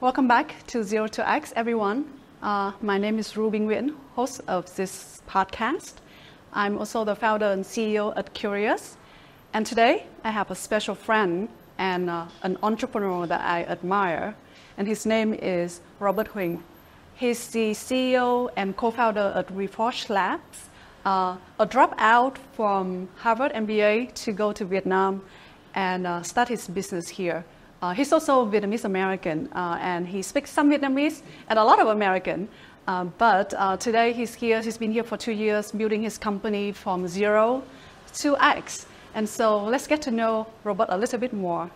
Welcome back to Zero to X, everyone. My name is Robert Huynh, host of this podcast. I'm also the founder and CEO at Curious. And today, I have a special friend and an entrepreneur that I admire. And his name is Robert Huynh. He's the CEO and co-founder at Reforged Labs, a dropout from Harvard MBA to go to Vietnam and start his business here. He's also Vietnamese American, and he speaks some Vietnamese and a lot of American. But today he's here. He's been here for 2 years, building his company from 0 to X. And so let's get to know Robert a little bit more.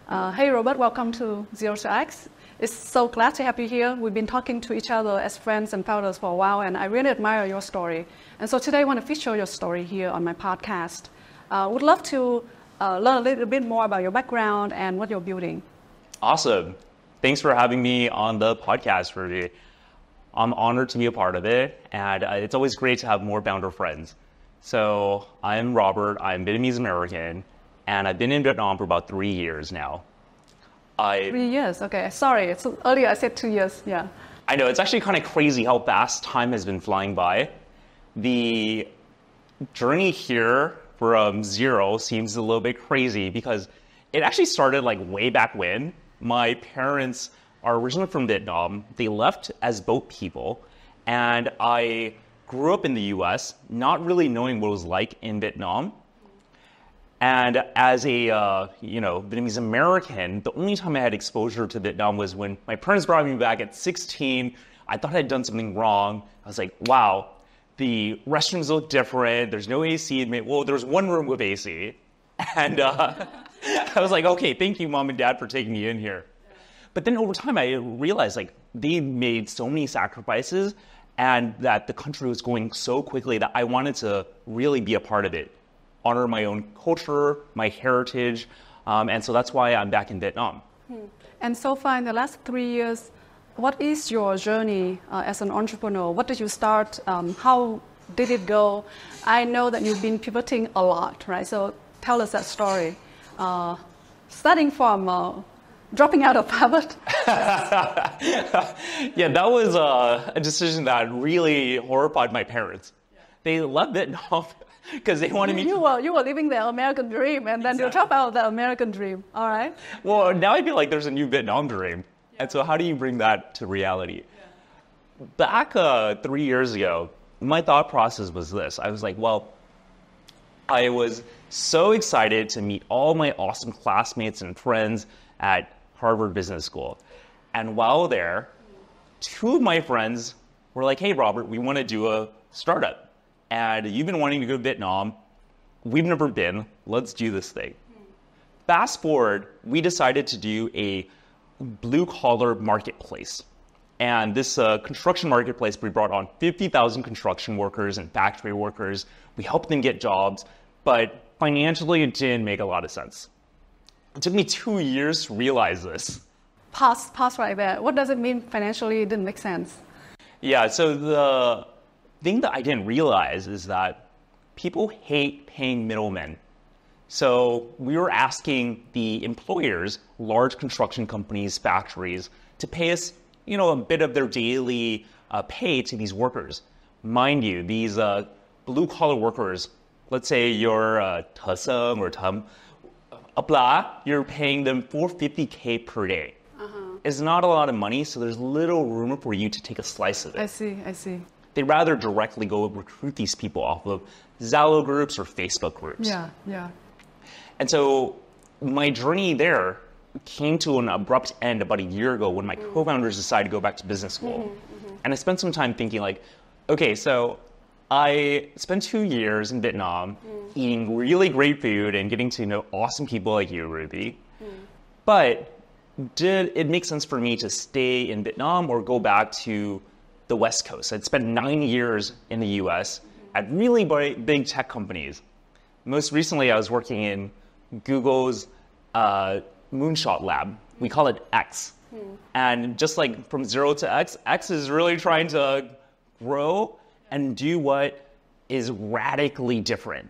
Hey, Robert, welcome to 0 to X. It's so glad to have you here. We've been talking to each other as friends and founders for a while, and I really admire your story. And so today I want to feature your story here on my podcast. Would love to learn a little bit more about your background and what you're building. Awesome. Thanks for having me on the podcast, Ruby. I'm honored to be a part of it, and it's always great to have more founder friends. So I'm Robert, I'm Vietnamese American, and I've been in Vietnam for about 3 years now. 3 years, okay. Sorry, so earlier I said 2 years, yeah. I know, it's actually kind of crazy how fast time has been flying by. The journey here from 0 seems a little bit crazy because it actually started like way back when. My parents are originally from Vietnam. They left as boat people, and I grew up in the US not really knowing what it was like in Vietnam. And as a Vietnamese American, the only time I had exposure to Vietnam was when my parents brought me back at 16. I thought I'd done something wrong. I was like, wow, the restrooms look different. There's no AC. Well, there was one room with AC. And I was like, okay, thank you, Mom and Dad, for taking me in here. But then over time, I realized like they made so many sacrifices and that the country was going so quickly that I wanted to really be a part of it, honor my own culture, my heritage. And so that's why I'm back in Vietnam. And so far in the last 3 years, what is your journey as an entrepreneur? What did you start? How did it go? I know that you've been pivoting a lot, right? So tell us that story. Starting from dropping out of Harvard. Yeah, that was a decision that really horrified my parents. They left Vietnam because they wanted me to... You were living the American dream, and then you drop out of the American dream, all right? Well, now I feel like there's a new Vietnam dream. And so how do you bring that to reality? Back 3 years ago, my thought process was this. I was like, well, I was so excited to meet all my awesome classmates and friends at Harvard Business School. And while there, 2 of my friends were like, hey, Robert, we want to do a startup. And you've been wanting to go to Vietnam. We've never been. Let's do this thing. Fast forward, we decided to do a blue-collar marketplace. And this construction marketplace, we brought on 50,000 construction workers and factory workers. We helped them get jobs, but financially it didn't make a lot of sense. It took me 2 years to realize this. Pause right there. What does it mean financially it didn't make sense? Yeah, so the thing that I didn't realize is that people hate paying middlemen. So we were asking the employers, large construction companies, factories, to pay us, a bit of their daily pay to these workers. Mind you, these blue-collar workers, let's say you're Thợ Sơm or Thâm, you're paying them $450K per day. It's not a lot of money, so there's little room for you to take a slice of it. I see. They'd rather directly go recruit these people off of Zalo groups or Facebook groups. Yeah. And so my journey there came to an abrupt end about a year ago when my co-founders decided to go back to business school. And I spent some time thinking like, okay, so I spent 2 years in Vietnam eating really great food and getting to know awesome people like you, Ruby. But did it make sense for me to stay in Vietnam or go back to the West Coast? I'd spent 9 years in the US at really big tech companies. Most recently, I was working in Google's moonshot lab. We call it X. And just like from 0 to X, X is really trying to grow and do what is radically different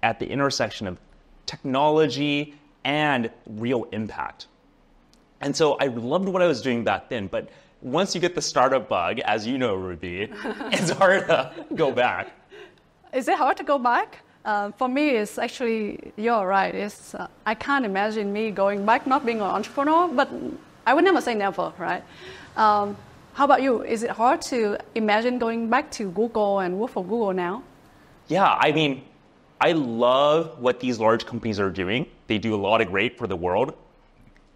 at the intersection of technology and real impact. And so I loved what I was doing back then. But once you get the startup bug, as you know, Ruby, it's hard to go back. Is it hard to go back? For me, it's actually, you're right. I can't imagine me going back, not being an entrepreneur, but I would never say never, right? How about you? Is it hard to imagine going back to Google and work for Google now? Yeah, I mean, I love what these large companies are doing. They do a lot of great for the world.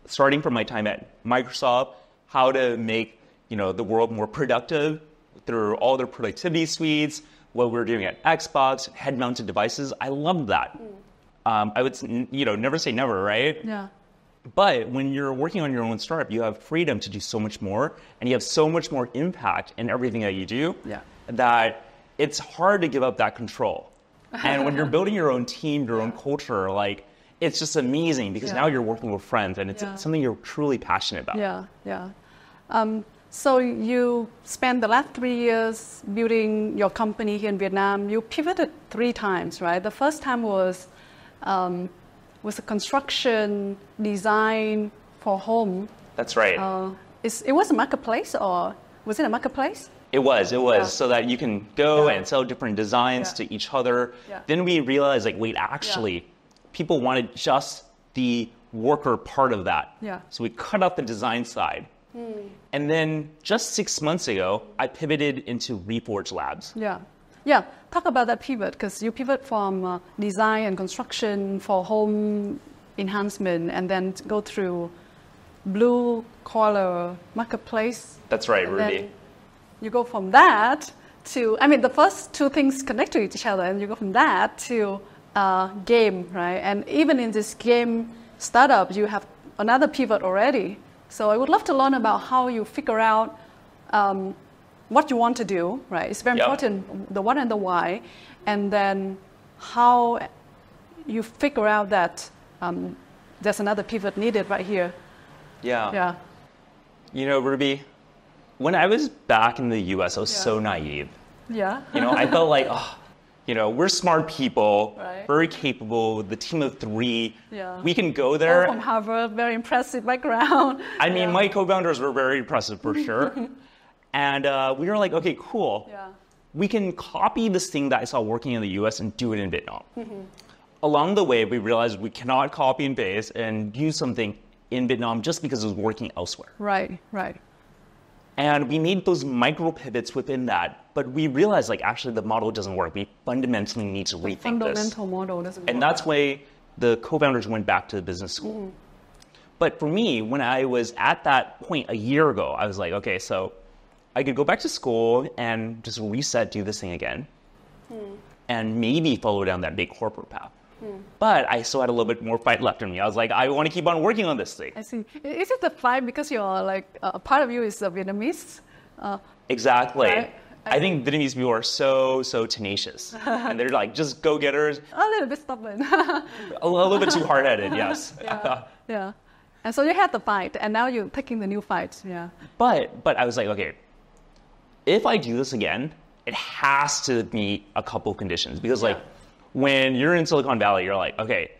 Starting from my time at Microsoft, how to make the world more productive through all their productivity suites, what we're doing at Xbox, head-mounted devices. I love that. I would never say never, right? Yeah. But when you're working on your own startup, you have freedom to do so much more, and you have so much more impact in everything that you do that it's hard to give up that control. And when you're building your own team, your own culture, it's just amazing because now you're working with friends and it's something you're truly passionate about. So you spent the last 3 years building your company here in Vietnam. You pivoted 3 times, right? The first time was a construction design for home. That's right. It was a marketplace, or was it a marketplace? It was, so that you can go and sell different designs to each other. Then we realized, wait, actually, people wanted just the worker part of that. So we cut out the design side. And then just 6 months ago, I pivoted into Reforged Labs. Talk about that pivot, because you pivot from design and construction for home enhancement and then go through blue collar marketplace. That's right, Ruby. You go from that to, the first 2 things connect to each other, and you go from that to game, right? And even in this game startup, you have another pivot already. So I would love to learn about how you figure out what you want to do, right? It's very important, the what and the why, and then how you figure out that there's another pivot needed right here. Ruby, when I was back in the US, I was so naive. I felt like, we're smart people, very capable, the team of 3. We can go there. From Harvard, very impressive background. My co-founders were very impressive for sure. And we were like, okay, cool. We can copy this thing that I saw working in the US and do it in Vietnam. Along the way, we realized we cannot copy and paste and use something in Vietnam just because it was working elsewhere. Right. And we made those micro pivots within that, but we realized actually the model doesn't work. We fundamentally need to rethink fundamental model doesn't work. And that's why the co-founders went back to the business school. But for me, when I was at that point a year ago, I was like, okay, so I could go back to school and just reset, do this thing again, and maybe follow down that big corporate path. But I still had a little bit more fight left in me. I was like, I want to keep on working on this thing. I see. Is it the fight because you're a part of you is Vietnamese? Exactly. Right? I think Vietnamese people are so tenacious. And they're just go-getters. A little bit stubborn. a little bit too hard-headed, yes. And so you had the fight, and now you're taking the new fight. But I was like, okay, if I do this again, it has to meet a couple conditions. Because when you're in Silicon Valley, you're like, okay,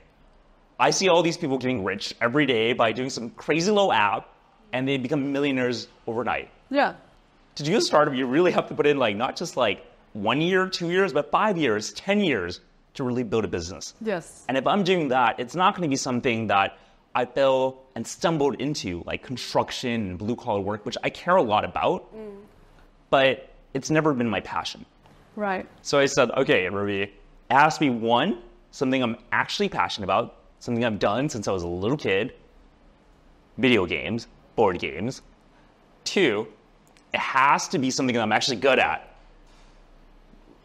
I see all these people getting rich every day by doing some crazy little app, and they become millionaires overnight. To do a startup, you really have to put in not just 1 year, 2 years, but 5 years, 10 years to really build a business. And if I'm doing that, it's not going to be something that I fell and stumbled into, like construction and blue collar work, which I care a lot about, but it's never been my passion. Right. So I said, okay, Ruby, ask me one, something I'm actually passionate about, something I've done since I was a little kid, video games, board games. 2, it has to be something that I'm actually good at.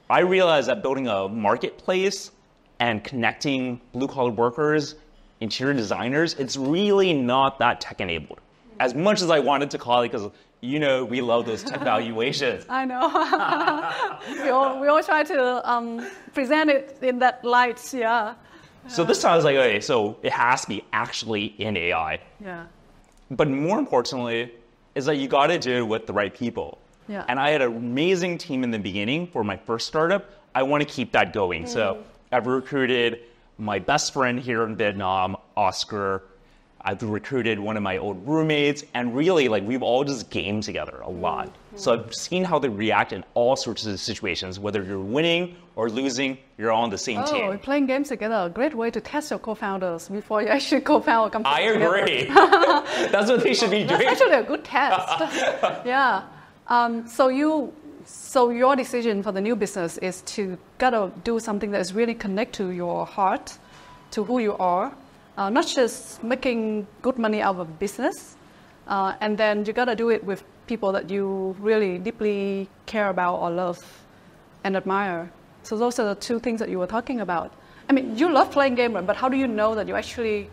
I realized that building a marketplace and connecting blue-collar workers, interior designers, it's really not that tech-enabled. As much as I wanted to call it, because we love those tech valuations. I know. we all try to present it in that light, yeah. So this time I was like, okay, so it has to be actually in AI. Yeah. But more importantly, is that you got to do it with the right people. Yeah. And I had an amazing team in the beginning for my first startup. I want to keep that going. So I've recruited my best friend here in Vietnam, Oscar, I've recruited one of my old roommates, and really, like, we've all just gamed together a lot. So I've seen how they react in all sorts of situations, whether you're winning or losing, you're all on the same team. Playing games together, a great way to test your co-founders before you actually co-found a company. I agree. That's what they should be doing. That's actually a good test. Yeah. So your decision for the new business is to gotta do something that is really connect to your heart, to who you are, not just making good money out of business, and then you gotta do it with people that you really deeply care about or love and admire. So those are the two things that you were talking about. I mean, you love playing games, but how do you know that you actually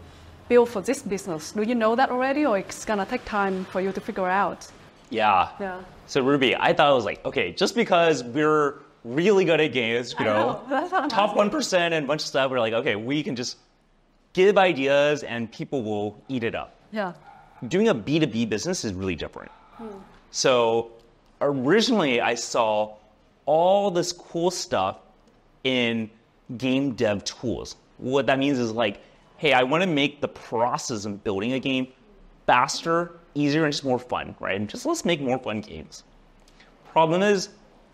built for this business? Do you know that already, or it's gonna take time for you to figure out? Yeah. So Ruby, I thought it was like, okay, just because we're really good at games, you know top 1% and a bunch of stuff, we're like, okay, we can just give ideas and people will eat it up. Yeah. Doing a B2B business is really different. So originally I saw all this cool stuff in game dev tools. What that means is like, hey, I want to make the process of building a game faster, easier, and just more fun, right? And just let's make more fun games. Problem is,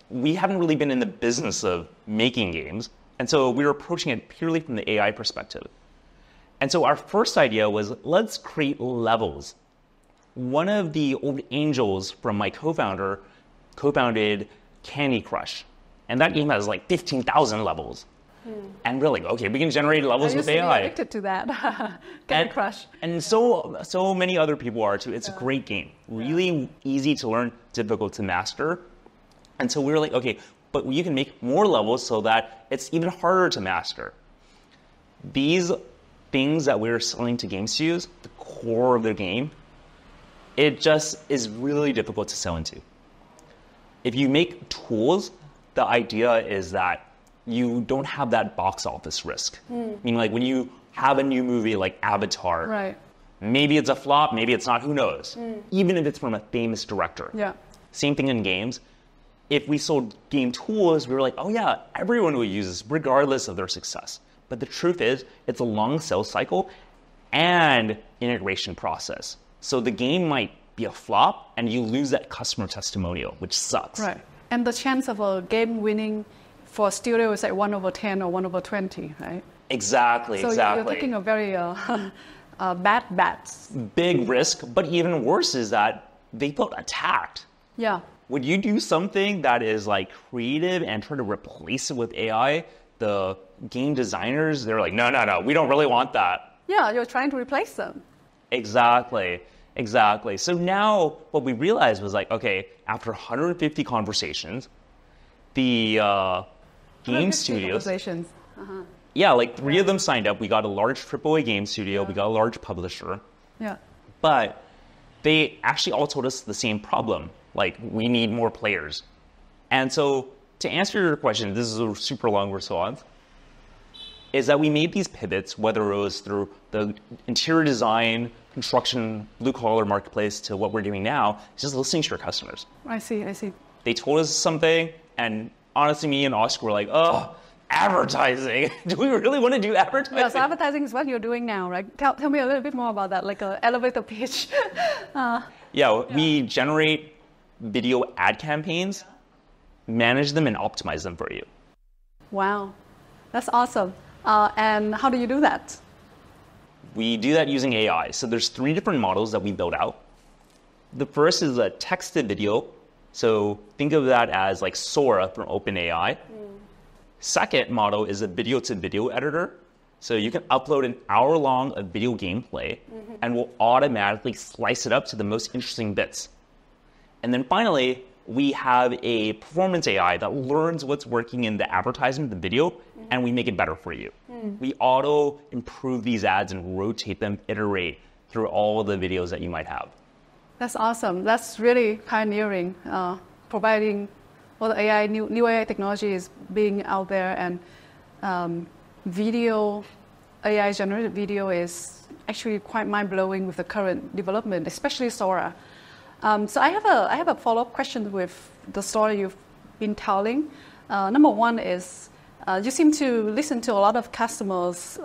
we haven't really been in the business of making games, and so we were approaching it purely from the AI perspective. And so our first idea was, let's create levels. One of the old angels from my co-founder co-founded Candy Crush, and that game has like 15,000 levels. And we're like, okay, we can generate levels with AI. I used to be addicted to that, Candy Crush. And so many other people are too. It's a great game, really easy to learn, difficult to master. And so we were like, okay, but you can make more levels so that it's even harder to master. These things that we're selling to game studios, the core of the game, it just is really difficult to sell into. If you make tools, the idea is that you don't have that box office risk. Meaning, like, when you have a new movie like Avatar, Right. maybe it's a flop, maybe it's not, who knows? Even if it's from a famous director. Yeah. Same thing in games. If we sold game tools, we were like, oh yeah, everyone will use this regardless of their success. But the truth is, it's a long sales cycle and integration process. So the game might be a flop and you lose that customer testimonial, which sucks. Right. And the chance of a game winning for a studio is like 1/10 or 1/20, right? Exactly, so exactly. you're taking a very bad bets. Big risk, but even worse is that they felt attacked. Yeah. Would you do something that is like creative and try to replace it with AI? The game designers, they're like, no, we don't really want that. Yeah, you're trying to replace them. Exactly. So now what we realized was like, okay, after 150 conversations, the game studios, yeah, like 3 of them signed up. We got a large AAA game studio. We got a large publisher. Yeah. But they actually all told us the same problem. Like, we need more players. And so to answer your question, this is a super long response, is that we made these pivots, whether it was through the interior design, construction, blue-collar marketplace to what we're doing now, just listening to your customers. I see. They told us something, and honestly, me and Oscar were like, oh, advertising. Do we really want to do advertising? Yes, advertising is what you're doing now, right? Tell me a little bit more about that, like an elevator pitch. We generate video ad campaigns, manage them, and optimize them for you. Wow, that's awesome. And how do you do that? We do that using AI. So there's 3 different models that we build out. The first is a text-to-video. So think of that as like Sora from OpenAI. Second model is a video-to-video editor. So you can upload an hour-long of video gameplay and we'll automatically slice it up to the most interesting bits. And then finally, we have a performance AI that learns what's working in the advertisement, the video, and we make it better for you. We auto improve these ads and rotate them, iterate through all the videos that you might have. That's awesome. That's really pioneering, providing the AI, new AI technology is being out there, and video, AI generated video is actually quite mind-blowing with the current development, especially Sora. So I have a follow-up question with the story you've been telling. Number one is, You seem to listen to a lot of customers'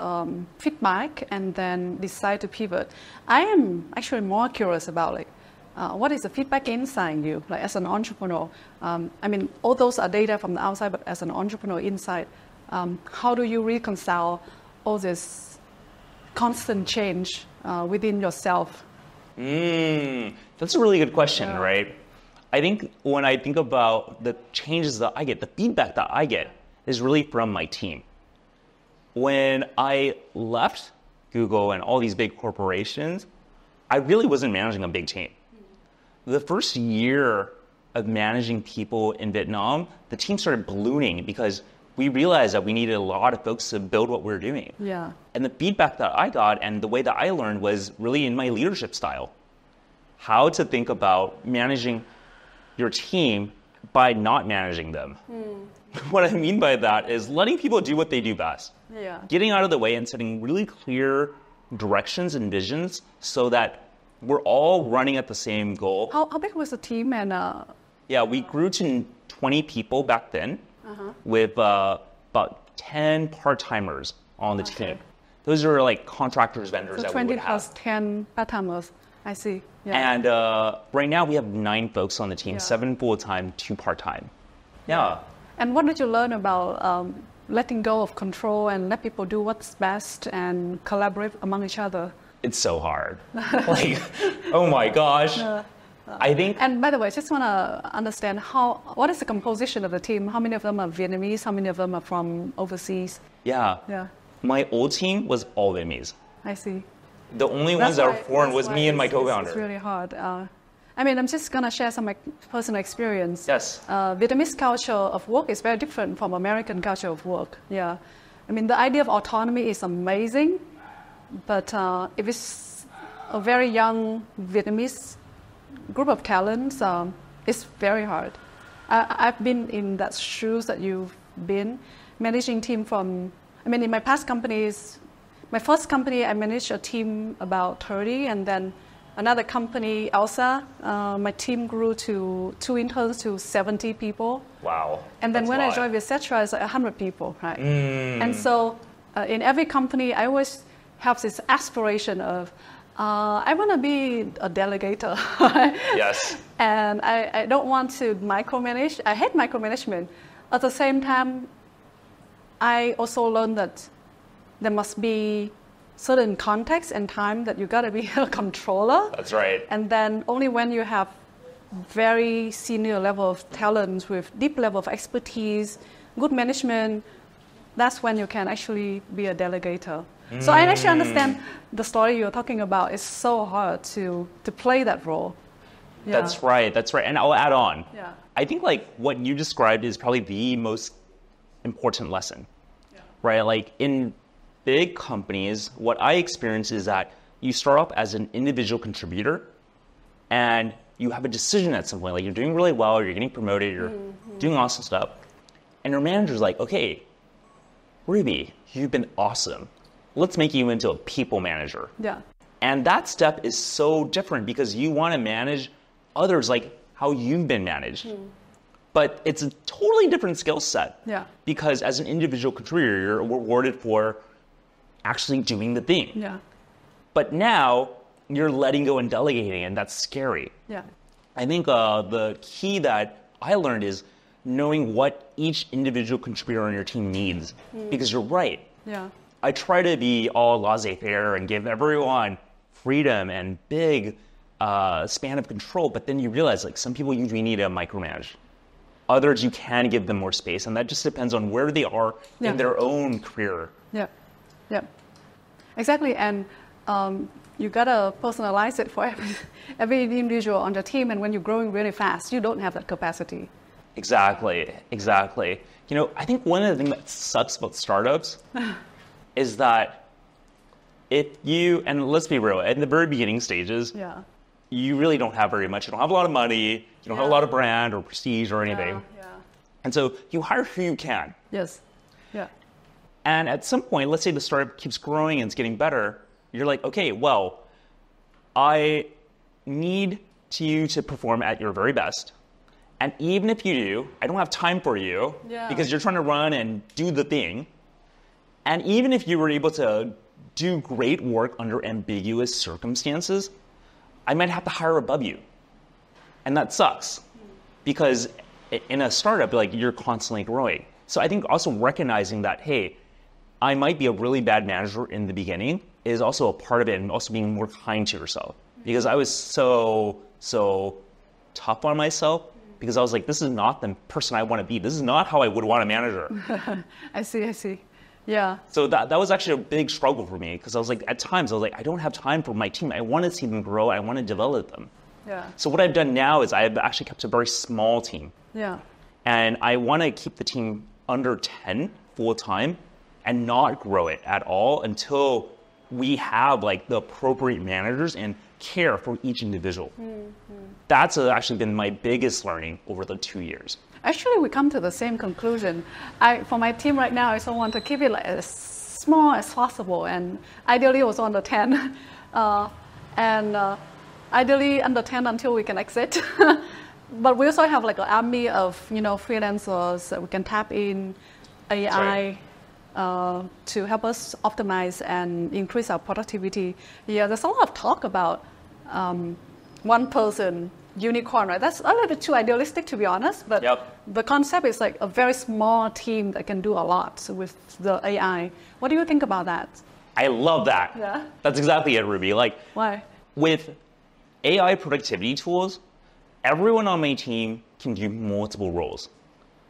feedback and then decide to pivot. I am actually more curious about what is the feedback inside you, like as an entrepreneur? I mean, all those are data from the outside, but as an entrepreneur inside, how do you reconcile all this constant change within yourself? That's a really good question, right? I think when I think about the changes that I get, the feedback that I get is really from my team. When I left Google and all these big corporations, I really wasn't managing a big team. The first year of managing people in Vietnam, the team started ballooning because we realized that we needed a lot of folks to build what we were doing. Yeah. And the feedback that I got and the way that I learned was really in my leadership style. How to think about managing your team by not managing them. What I mean by that is letting people do what they do best. Yeah. Getting out of the way and setting really clear directions and visions so that we're all running at the same goal. How big was the team? And Yeah, we grew to 20 people back then with about 10 part-timers on the team. Those are like contractors, vendors so that 20 we would plus have. 10 part-timers. I see. Yeah. And right now we have 9 folks on the team, 7 full-time, 2 part-time. Yeah. And what did you learn about letting go of control and let people do what's best and collaborate among each other? It's so hard. Like, oh my gosh. I think. And by the way, I just want to understand what is the composition of the team? How many of them are Vietnamese? How many of them are from overseas? Yeah. My old team was all Vietnamese. I see. The only ones that were foreign was me and my co-founder. It's really hard. I mean, I'm just going to share some personal experience. Yes. Vietnamese culture of work is very different from American culture of work. Yeah. I mean, the idea of autonomy is amazing, but if it's a very young Vietnamese group of talents, it's very hard. I've been in that shoes that you've been, managing team from, I mean, in my past companies, my first company, I managed a team about 30, and then another company, Elsa, my team grew to 2 interns to 70 people. Wow. And then when I joined Vietcetera, it's like 100 people, right? And so in every company, I always have this aspiration of, I want to be a delegator. Yes. And I don't want to micromanage. I hate micromanagement. At the same time, I also learned that there must be certain context and time that you got to be a controller. That's right. And then only when you have very senior level of talent with deep level of expertise, good management, that's when you can actually be a delegator. So I actually understand the story you're talking about. It's so hard to play that role. Yeah. That's right. That's right. And I'll add on. Yeah. I think like what you described is probably the most important lesson, right? Like in big companies, what I experience is that you start off as an individual contributor and you have a decision at some point, like you're doing really well, you're getting promoted, you're doing awesome stuff. And your manager's like, okay, Ruby, you've been awesome. Let's make you into a people manager. Yeah. And that step is so different because you want to manage others like how you've been managed. But it's a totally different skill set. Yeah. Because as an individual contributor, you're rewarded for actually doing the thing. Yeah. But now you're letting go and delegating, and that's scary. Yeah. I think the key that I learned is knowing what each individual contributor on your team needs. Because you're right. Yeah. I try to be all laissez-faire and give everyone freedom and big span of control, but then you realize like some people usually need a micromanage. Others you can give them more space, and that just depends on where they are in their own career. Yeah. Yeah. Exactly. And you gotta personalize it for every individual on the team, and when you're growing really fast, you don't have that capacity. Exactly. You know, I think one of the things that sucks about startups is that if you, and let's be real, in the very beginning stages, you really don't have very much. You don't have a lot of money, you don't have a lot of brand or prestige or anything. And so you hire who you can. Yes. Yeah. And at some point, let's say the startup keeps growing and it's getting better, you're like, okay, well, I need you to perform at your very best. And even if you do, I don't have time for you because you're trying to run and do the thing. And even if you were able to do great work under ambiguous circumstances, I might have to hire above you. And that sucks because in a startup, like, you're constantly growing. So I think also recognizing that, hey, I might be a really bad manager in the beginning is also a part of it, and also being more kind to yourself. Because I was so tough on myself because I was like, this is not the person I want to be. This is not how I would want a manager. I see. Yeah. So that was actually a big struggle for me because I was like, at times I was like, I don't have time for my team. I want to see them grow. I want to develop them. Yeah. So what I've done now is I've actually kept a very small team. Yeah. And I want to keep the team under 10 full time and not grow it at all until we have like the appropriate managers and care for each individual. That's actually been my biggest learning over the 2 years. Actually, we come to the same conclusion. For my team right now, I still want to keep it like as small as possible, and ideally also under 10, ideally under 10 until we can exit. But we also have like an army of freelancers that we can tap in AI to help us optimize and increase our productivity. Yeah, there's a lot of talk about one person unicorn, right? That's a little bit too idealistic, to be honest, but the concept is like a very small team that can do a lot with the AI. What do you think about that? I love that. Yeah. That's exactly it, Ruby. Like, why? With AI productivity tools, everyone on my team can do multiple roles.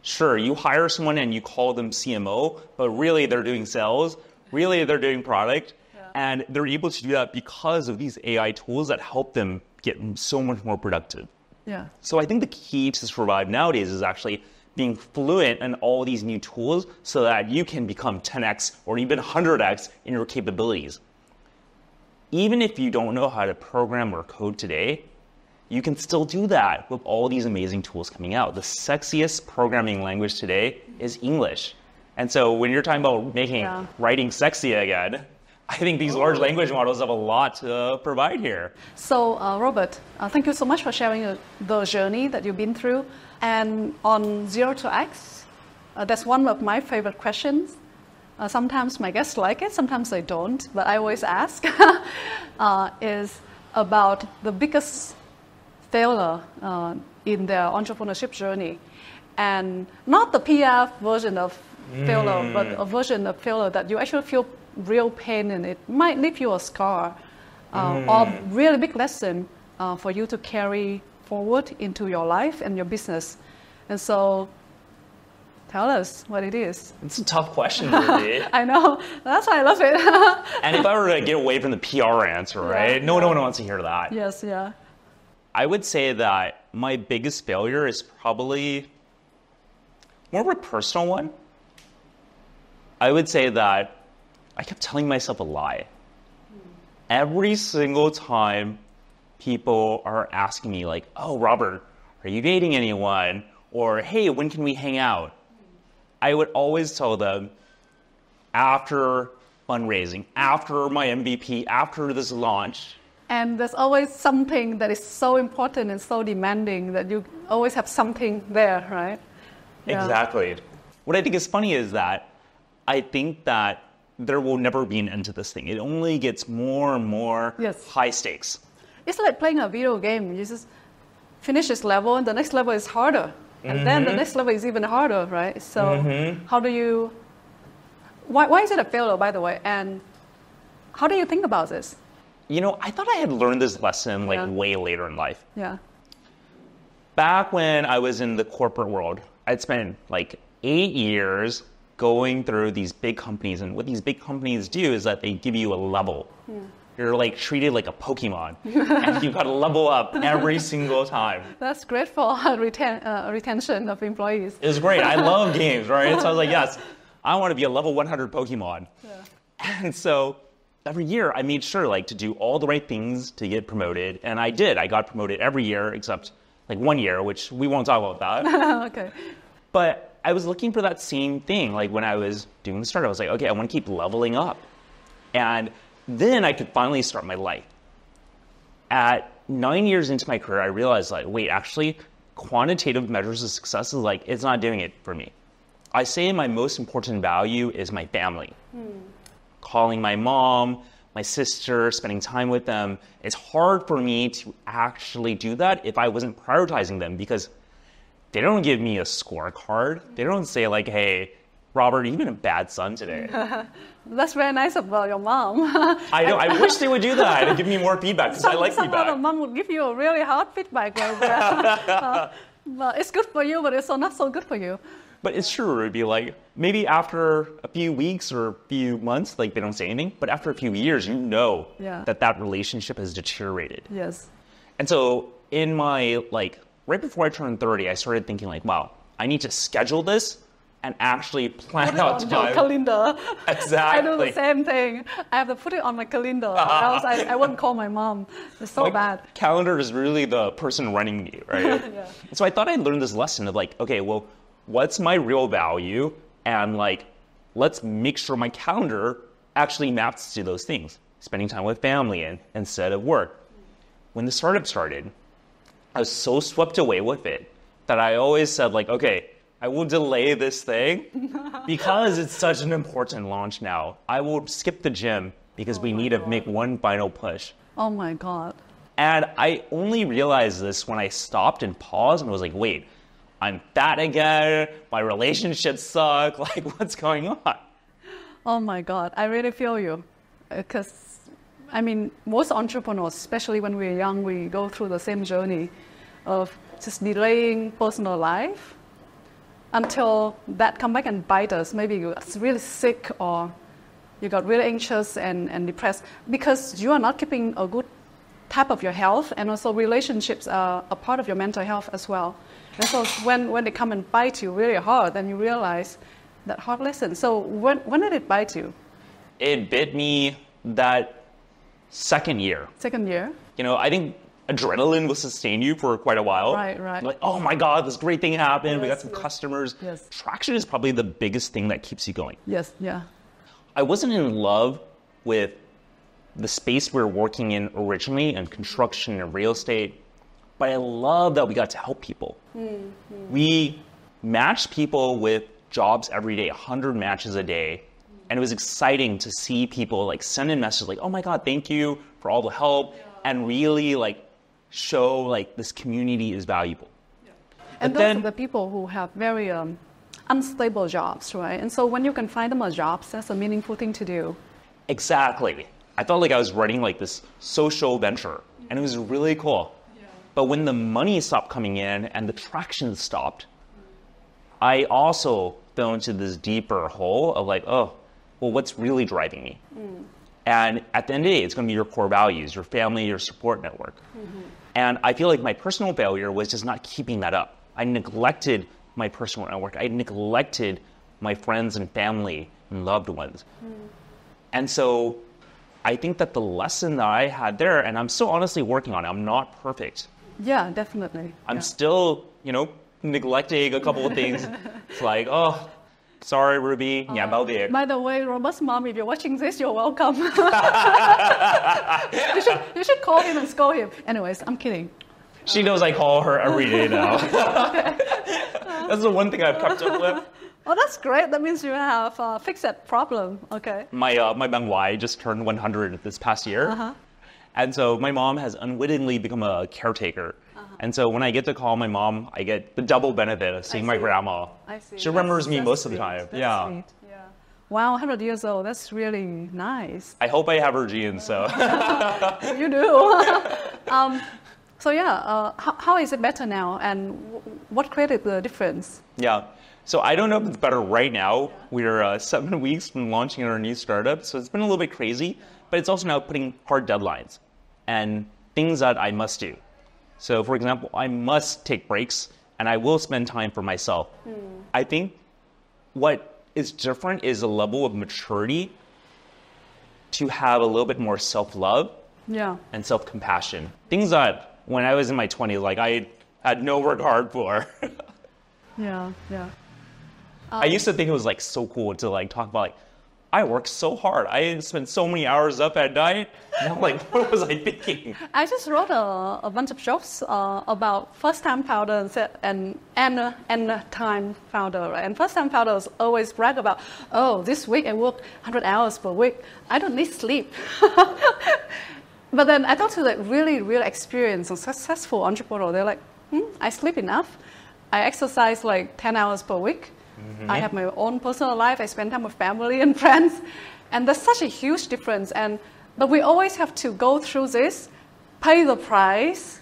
Sure, you hire someone and you call them CMO, but really they're doing sales, really they're doing product, and they're able to do that because of these AI tools that help them get so much more productive. Yeah. So I think the key to survive nowadays is actually being fluent in all these new tools so that you can become 10x or even 100x in your capabilities. Even if you don't know how to program or code today, you can still do that with all these amazing tools coming out. The sexiest programming language today is English. And so when you're talking about making writing sexy again, I think these large language models have a lot to provide here. So Robert, thank you so much for sharing the journey that you've been through. And on 0 to X, that's one of my favorite questions. Sometimes my guests like it, sometimes they don't, but I always ask, is about the biggest failure in their entrepreneurship journey. And not the PF version of failure, but a version of failure that you actually feel real pain in it. Might leave you a scar or really big lesson for you to carry forward into your life and your business. And so tell us what it is. It's a tough question, Ruby. I know. That's why I love it. And if I were to get away from the PR answer, right? No one wants to hear that. Yes, yeah. I would say that my biggest failure is probably more of a personal one. I would say that I kept telling myself a lie. Every single time people are asking me like, oh, Robert, are you dating anyone? Or, hey, when can we hang out? I would always tell them after fundraising, after my MVP, after this launch. And there's always something that is so important and so demanding that you always have something there, right? Yeah. Exactly. What I think is funny is that I think that there will never be an end to this thing. It only gets more and more high stakes. It's like playing a video game. You just finish this level and the next level is harder. And then the next level is even harder, right? So how do you, why is it a failure, by the way? And how do you think about this? You know, I thought I had learned this lesson like way later in life. Yeah. Back when I was in the corporate world, I'd spent like 8 years going through these big companies. And what these big companies do is that they give you a level. You're like treated like a Pokemon. And you've got to level up every single time. That's great for retention of employees. It was great. I love games, right? So I was like, yes, I want to be a level 100 Pokemon. And so every year I made sure like to do all the right things to get promoted. And I did. I got promoted every year except like 1 year, which we won't talk about that. Okay. But I was looking for that same thing. Like when I was doing the startup, I was like, okay, I want to keep leveling up. And then I could finally start my life. At 9 years into my career, I realized like, wait, actually, quantitative measures of success is like, it's not doing it for me. I say my most important value is my family. Calling my mom, my sister, spending time with them. It's hard for me to actually do that if I wasn't prioritizing them, because they don't give me a scorecard. They don't say like, hey, Robert, you've been a bad son today. That's very nice about your mom. I know. I wish they would do that and give me more feedback, because I like feedback. Some other mom would give you a really hard feedback like that. But it's good for you, but it's not so good for you. But it's true. It'd be like, maybe after a few weeks or a few months, like they don't say anything. But after a few years, you know that relationship has deteriorated. Yes. And so in my, like, right before I turned 30, I started thinking like, wow, I need to schedule this and actually plan out time. Put it on your calendar. Exactly. I do the same thing. I have to put it on my calendar, or else I wouldn't call my mom. It's so bad. Calendar is really the person running me, right? Yeah. So I thought I'd learn this lesson of like, okay, well, what's my real value? And like, let's make sure my calendar actually maps to those things. Spending time with family instead of work. When the startup started, I was so swept away with it that I always said like, okay, I will delay this thing because it's such an important launch now. I will skip the gym because we need to make one final push. Oh my God. And I only realized this when I stopped and paused and was like, wait, I'm fat again. My relationships suck. Like, what's going on? Oh my God. I really feel you. Because, I mean, most entrepreneurs, especially when we're young, we go through the same journey of just delaying personal life until that come back and bite us. Maybe you got really sick or you got really anxious and depressed because you are not keeping a good type of your health, and also relationships are a part of your mental health as well. And so when they come and bite you really hard, then you realize that hard lesson. So when did it bite you? It bit me that second year. Second year? You know, I think adrenaline will sustain you for quite a while. Right. Like, oh my God, this great thing happened. We got some customers. Yes. Traction is probably the biggest thing that keeps you going. Yes, yeah. I wasn't in love with the space we were working in originally, in construction and real estate, but I love that we got to help people. Mm-hmm. We matched people with jobs every day, 100 matches a day. And it was exciting to see people like send in messages like, oh my God, thank you for all the help. Yeah. And really like show like this community is valuable. Yeah. And those are the people who have very unstable jobs, right? And so when you can find them a job, that's a meaningful thing to do. Exactly. I felt like I was running like this social venture and it was really cool. Yeah. But when the money stopped coming in and the traction stopped, I also fell into this deeper hole of like, oh, well, what's really driving me? Mm. And at the end of the day, it's going to be your core values, your family, your support network. Mm-hmm. And I feel like my personal failure was just not keeping that up. I neglected my personal network. I neglected my friends and family and loved ones. Mm. And so I think that the lesson that I had there, and I'm still honestly working on it, I'm not perfect. Yeah, definitely. I'm still, neglecting a couple of things. It's like, oh, sorry, Ruby. By the way, Robert's mom, if you're watching this, you're welcome. You should call him and scold him. Anyways, I'm kidding. She knows I call her every day now. That's the one thing I've kept up with. Oh, that's great. That means you have fixed that problem. Okay. My Bang Wai just turned 100 this past year. Uh-huh. And so my mom has unwittingly become a caretaker. And so when I get to call my mom, I get the double benefit of seeing my grandma. I see. She remembers me most of the time. That's sweet. Yeah. Wow, 100 years old. That's really nice. I hope I have her genes, so. You do. How is it better now? And what created the difference? Yeah. So I don't know if it's better right now. We're 7 weeks from launching our new startup. So it's been a little bit crazy, but it's also now putting hard deadlines and things that I must do. So, for example, I must take breaks, and I will spend time for myself. I think what is different is a level of maturity to have a little bit more self-love and self-compassion. Things that, when I was in my 20s, like I had no regard for. Yeah. I used to think it was like so cool to like talk about like, I worked so hard. I spent so many hours up at night. And I'm like, what was I thinking? I just wrote a bunch of jokes about first-time founder and end-time founder. Right? And first-time founders always brag about, oh, this week I work 100 hours per week. I don't need sleep. But then I talk to like really, really experienced and successful entrepreneurs. They're like, I sleep enough. I exercise like 10 hours per week. Mm-hmm. I have my own personal life. I spend time with family and friends. And there's such a huge difference. But we always have to go through this, pay the price,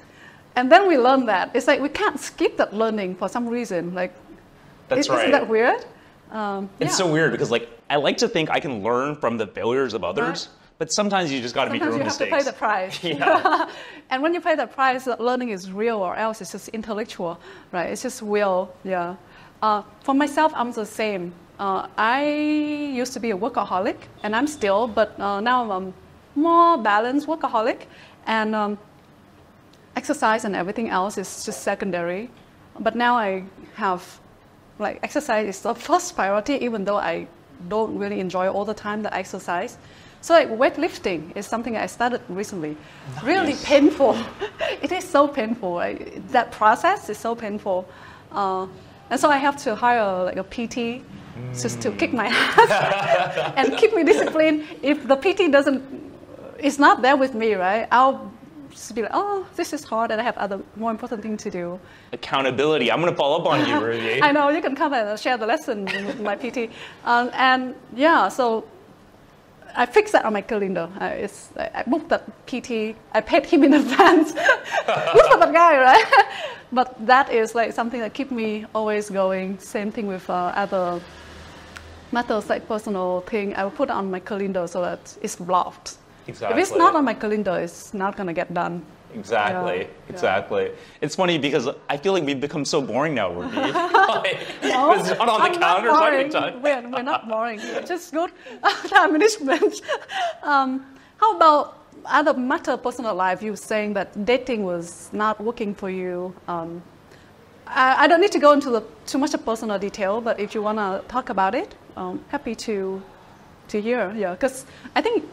and then we learn that. It's like we can't skip that learning for some reason. Like, that's right. Isn't that weird? It's so weird because like I like to think I can learn from the failures of others, right. But sometimes you just got to make your own mistakes. Sometimes you have to pay the price. Yeah. And when you pay the price, learning is real, or else it's just intellectual, right? It's just will, yeah. For myself, I'm the same. I used to be a workaholic, and I'm still, but now I'm more balanced workaholic, and exercise and everything else is just secondary. But now I have, like, exercise is the first priority, even though I don't really enjoy all the time the exercise. So like weightlifting is something I started recently. Nice. Really painful. It is so painful. That process is so painful. And so I have to hire like a PT just to kick my ass and keep me disciplined. If the PT is not there with me, right, I'll just be like, oh, this is hard and I have other more important things to do. Accountability. I'm going to follow up on you, Ruby. I know, you can come and share the lesson with my PT. And yeah, so I fixed that on my calendar. I booked that PT. I paid him in advance. Good for that guy, right? But that is like something that keeps me always going. Same thing with other matters like personal thing. I will put it on my calendar so that it's blocked. Exactly. If it's not on my calendar, it's not going to get done. Exactly. Yeah. Exactly. Yeah. It's funny because I feel like we've become so boring now, Ruby. Like, no, it's not on the calendar, it's not getting done. We're not boring. It's just good time management. How about other matter personal life? You were saying that dating was not working for you. I don't need to go into too much of personal detail, but if you want to talk about it, happy to hear. Yeah, because I think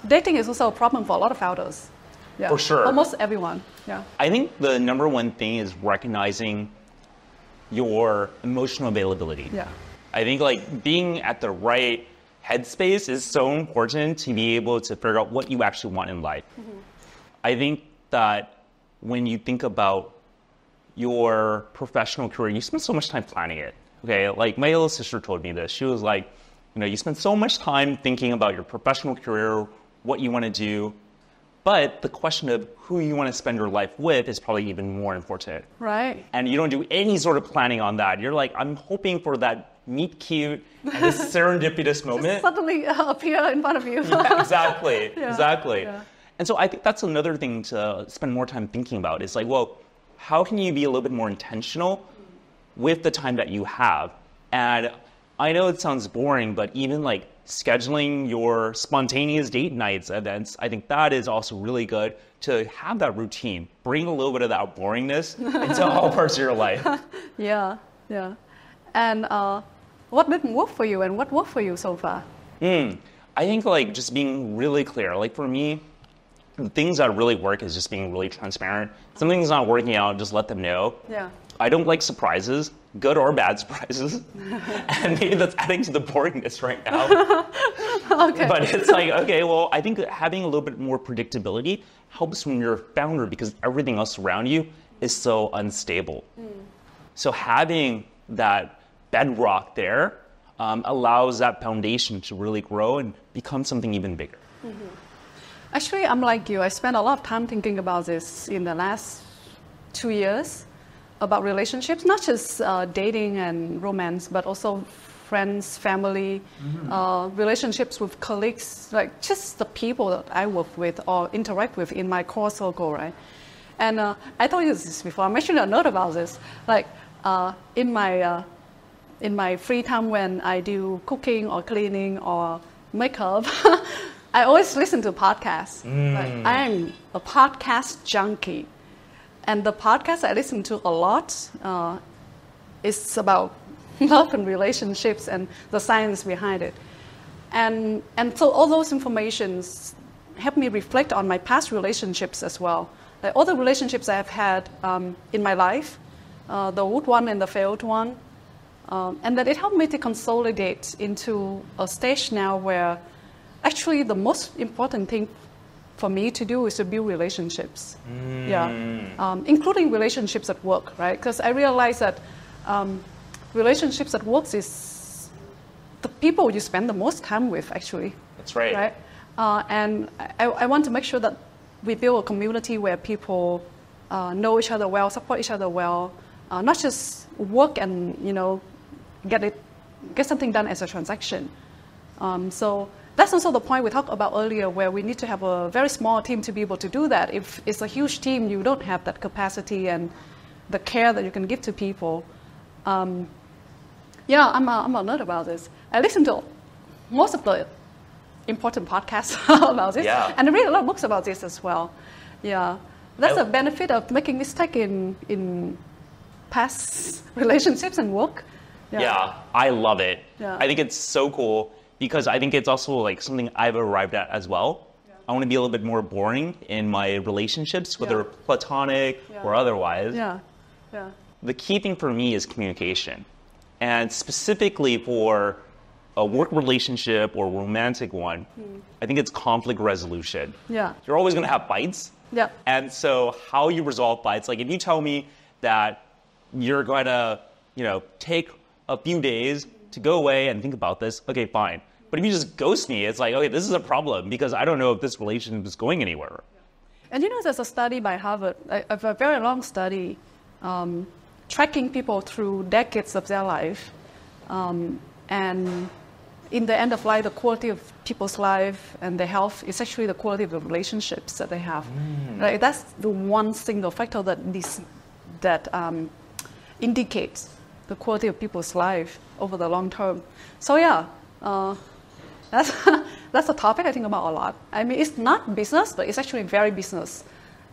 dating is also a problem for a lot of founders. Yeah, for sure. Almost everyone. Yeah. I think the number one thing is recognizing your emotional availability. Yeah. I think like being at the right headspace is so important to be able to figure out what you actually want in life. Mm-hmm. I think that when you think about your professional career, you spend so much time planning it. Okay, like my little sister told me this. She was like, you spend so much time thinking about your professional career, what you want to do, but the question of who you want to spend your life with is probably even more important. Right. And you don't do any sort of planning on that. You're like, I'm hoping for that meet cute and this serendipitous moment. Just suddenly appear in front of you. Yeah, exactly. Yeah. Exactly. Yeah. And so I think that's another thing to spend more time thinking about. Is like, well, how can you be a little bit more intentional with the time that you have? And I know it sounds boring, but even like scheduling your spontaneous date nights events, I think that is also really good to have that routine. Bring a little bit of that boringness into all parts of your life. Yeah, yeah. And what didn't work for you and what worked for you so far? I think like just being really clear. Like for me, the things that really work is just being really transparent. If something's not working out, just let them know. Yeah. I don't like surprises, good or bad surprises. And maybe that's adding to the boringness right now. Okay. But it's like, okay, well, I think having a little bit more predictability helps when you're a founder because everything else around you is so unstable. So having that bedrock there allows that foundation to really grow and become something even bigger. Mm-hmm. Actually, I'm like you. I spent a lot of time thinking about this in the last 2 years. About relationships, not just dating and romance, but also friends, family, relationships with colleagues, like just the people that I work with or interact with in my core circle, right? And I told you this before. I'm actually a nerd about this. Like in my free time when I do cooking or cleaning or makeup, I always listen to podcasts. Like, I'm a podcast junkie. And the podcast I listen to a lot is about love and relationships and the science behind it. And so all those informations help me reflect on my past relationships as well. Like all the relationships I've had in my life, the good one and the failed one, and that it helped me to consolidate into a stage now where actually the most important thing for me to do is to build relationships. Including relationships at work, right? Because I realized that relationships at work is the people you spend the most time with, actually. That's right. Right? And I want to make sure that we build a community where people know each other well, support each other well, not just work and get something done as a transaction. So that's also the point we talked about earlier, where we need to have a very small team to be able to do that. If it's a huge team, you don't have that capacity and the care that you can give to people. I'm a nerd about this. I listen to most of the important podcasts about this, and I read a lot of books about this as well. Yeah, that's a benefit of making mistake in past relationships and work. Yeah, I love it. Yeah. I think it's so cool because I think it's also like something I've arrived at as well. Yeah. I want to be a little bit more boring in my relationships, whether platonic or otherwise. Yeah. The key thing for me is communication, and specifically for a work relationship or romantic one, I think it's conflict resolution. Yeah. You're always going to have fights. Yeah. And so how you resolve fights, like if you tell me that you're going to, take a few days to go away and think about this, okay, fine. But if you just ghost me, it's like, okay, this is a problem because I don't know if this relationship is going anywhere. And there's a study by Harvard, a very long study, tracking people through decades of their life. And in the end of life, the quality of people's life and their health is actually the quality of the relationships that they have. Right? That's the one single factor that indicates the quality of people's life over the long term. So that's a topic I think about a lot. I mean, it's not business, but it's actually very business,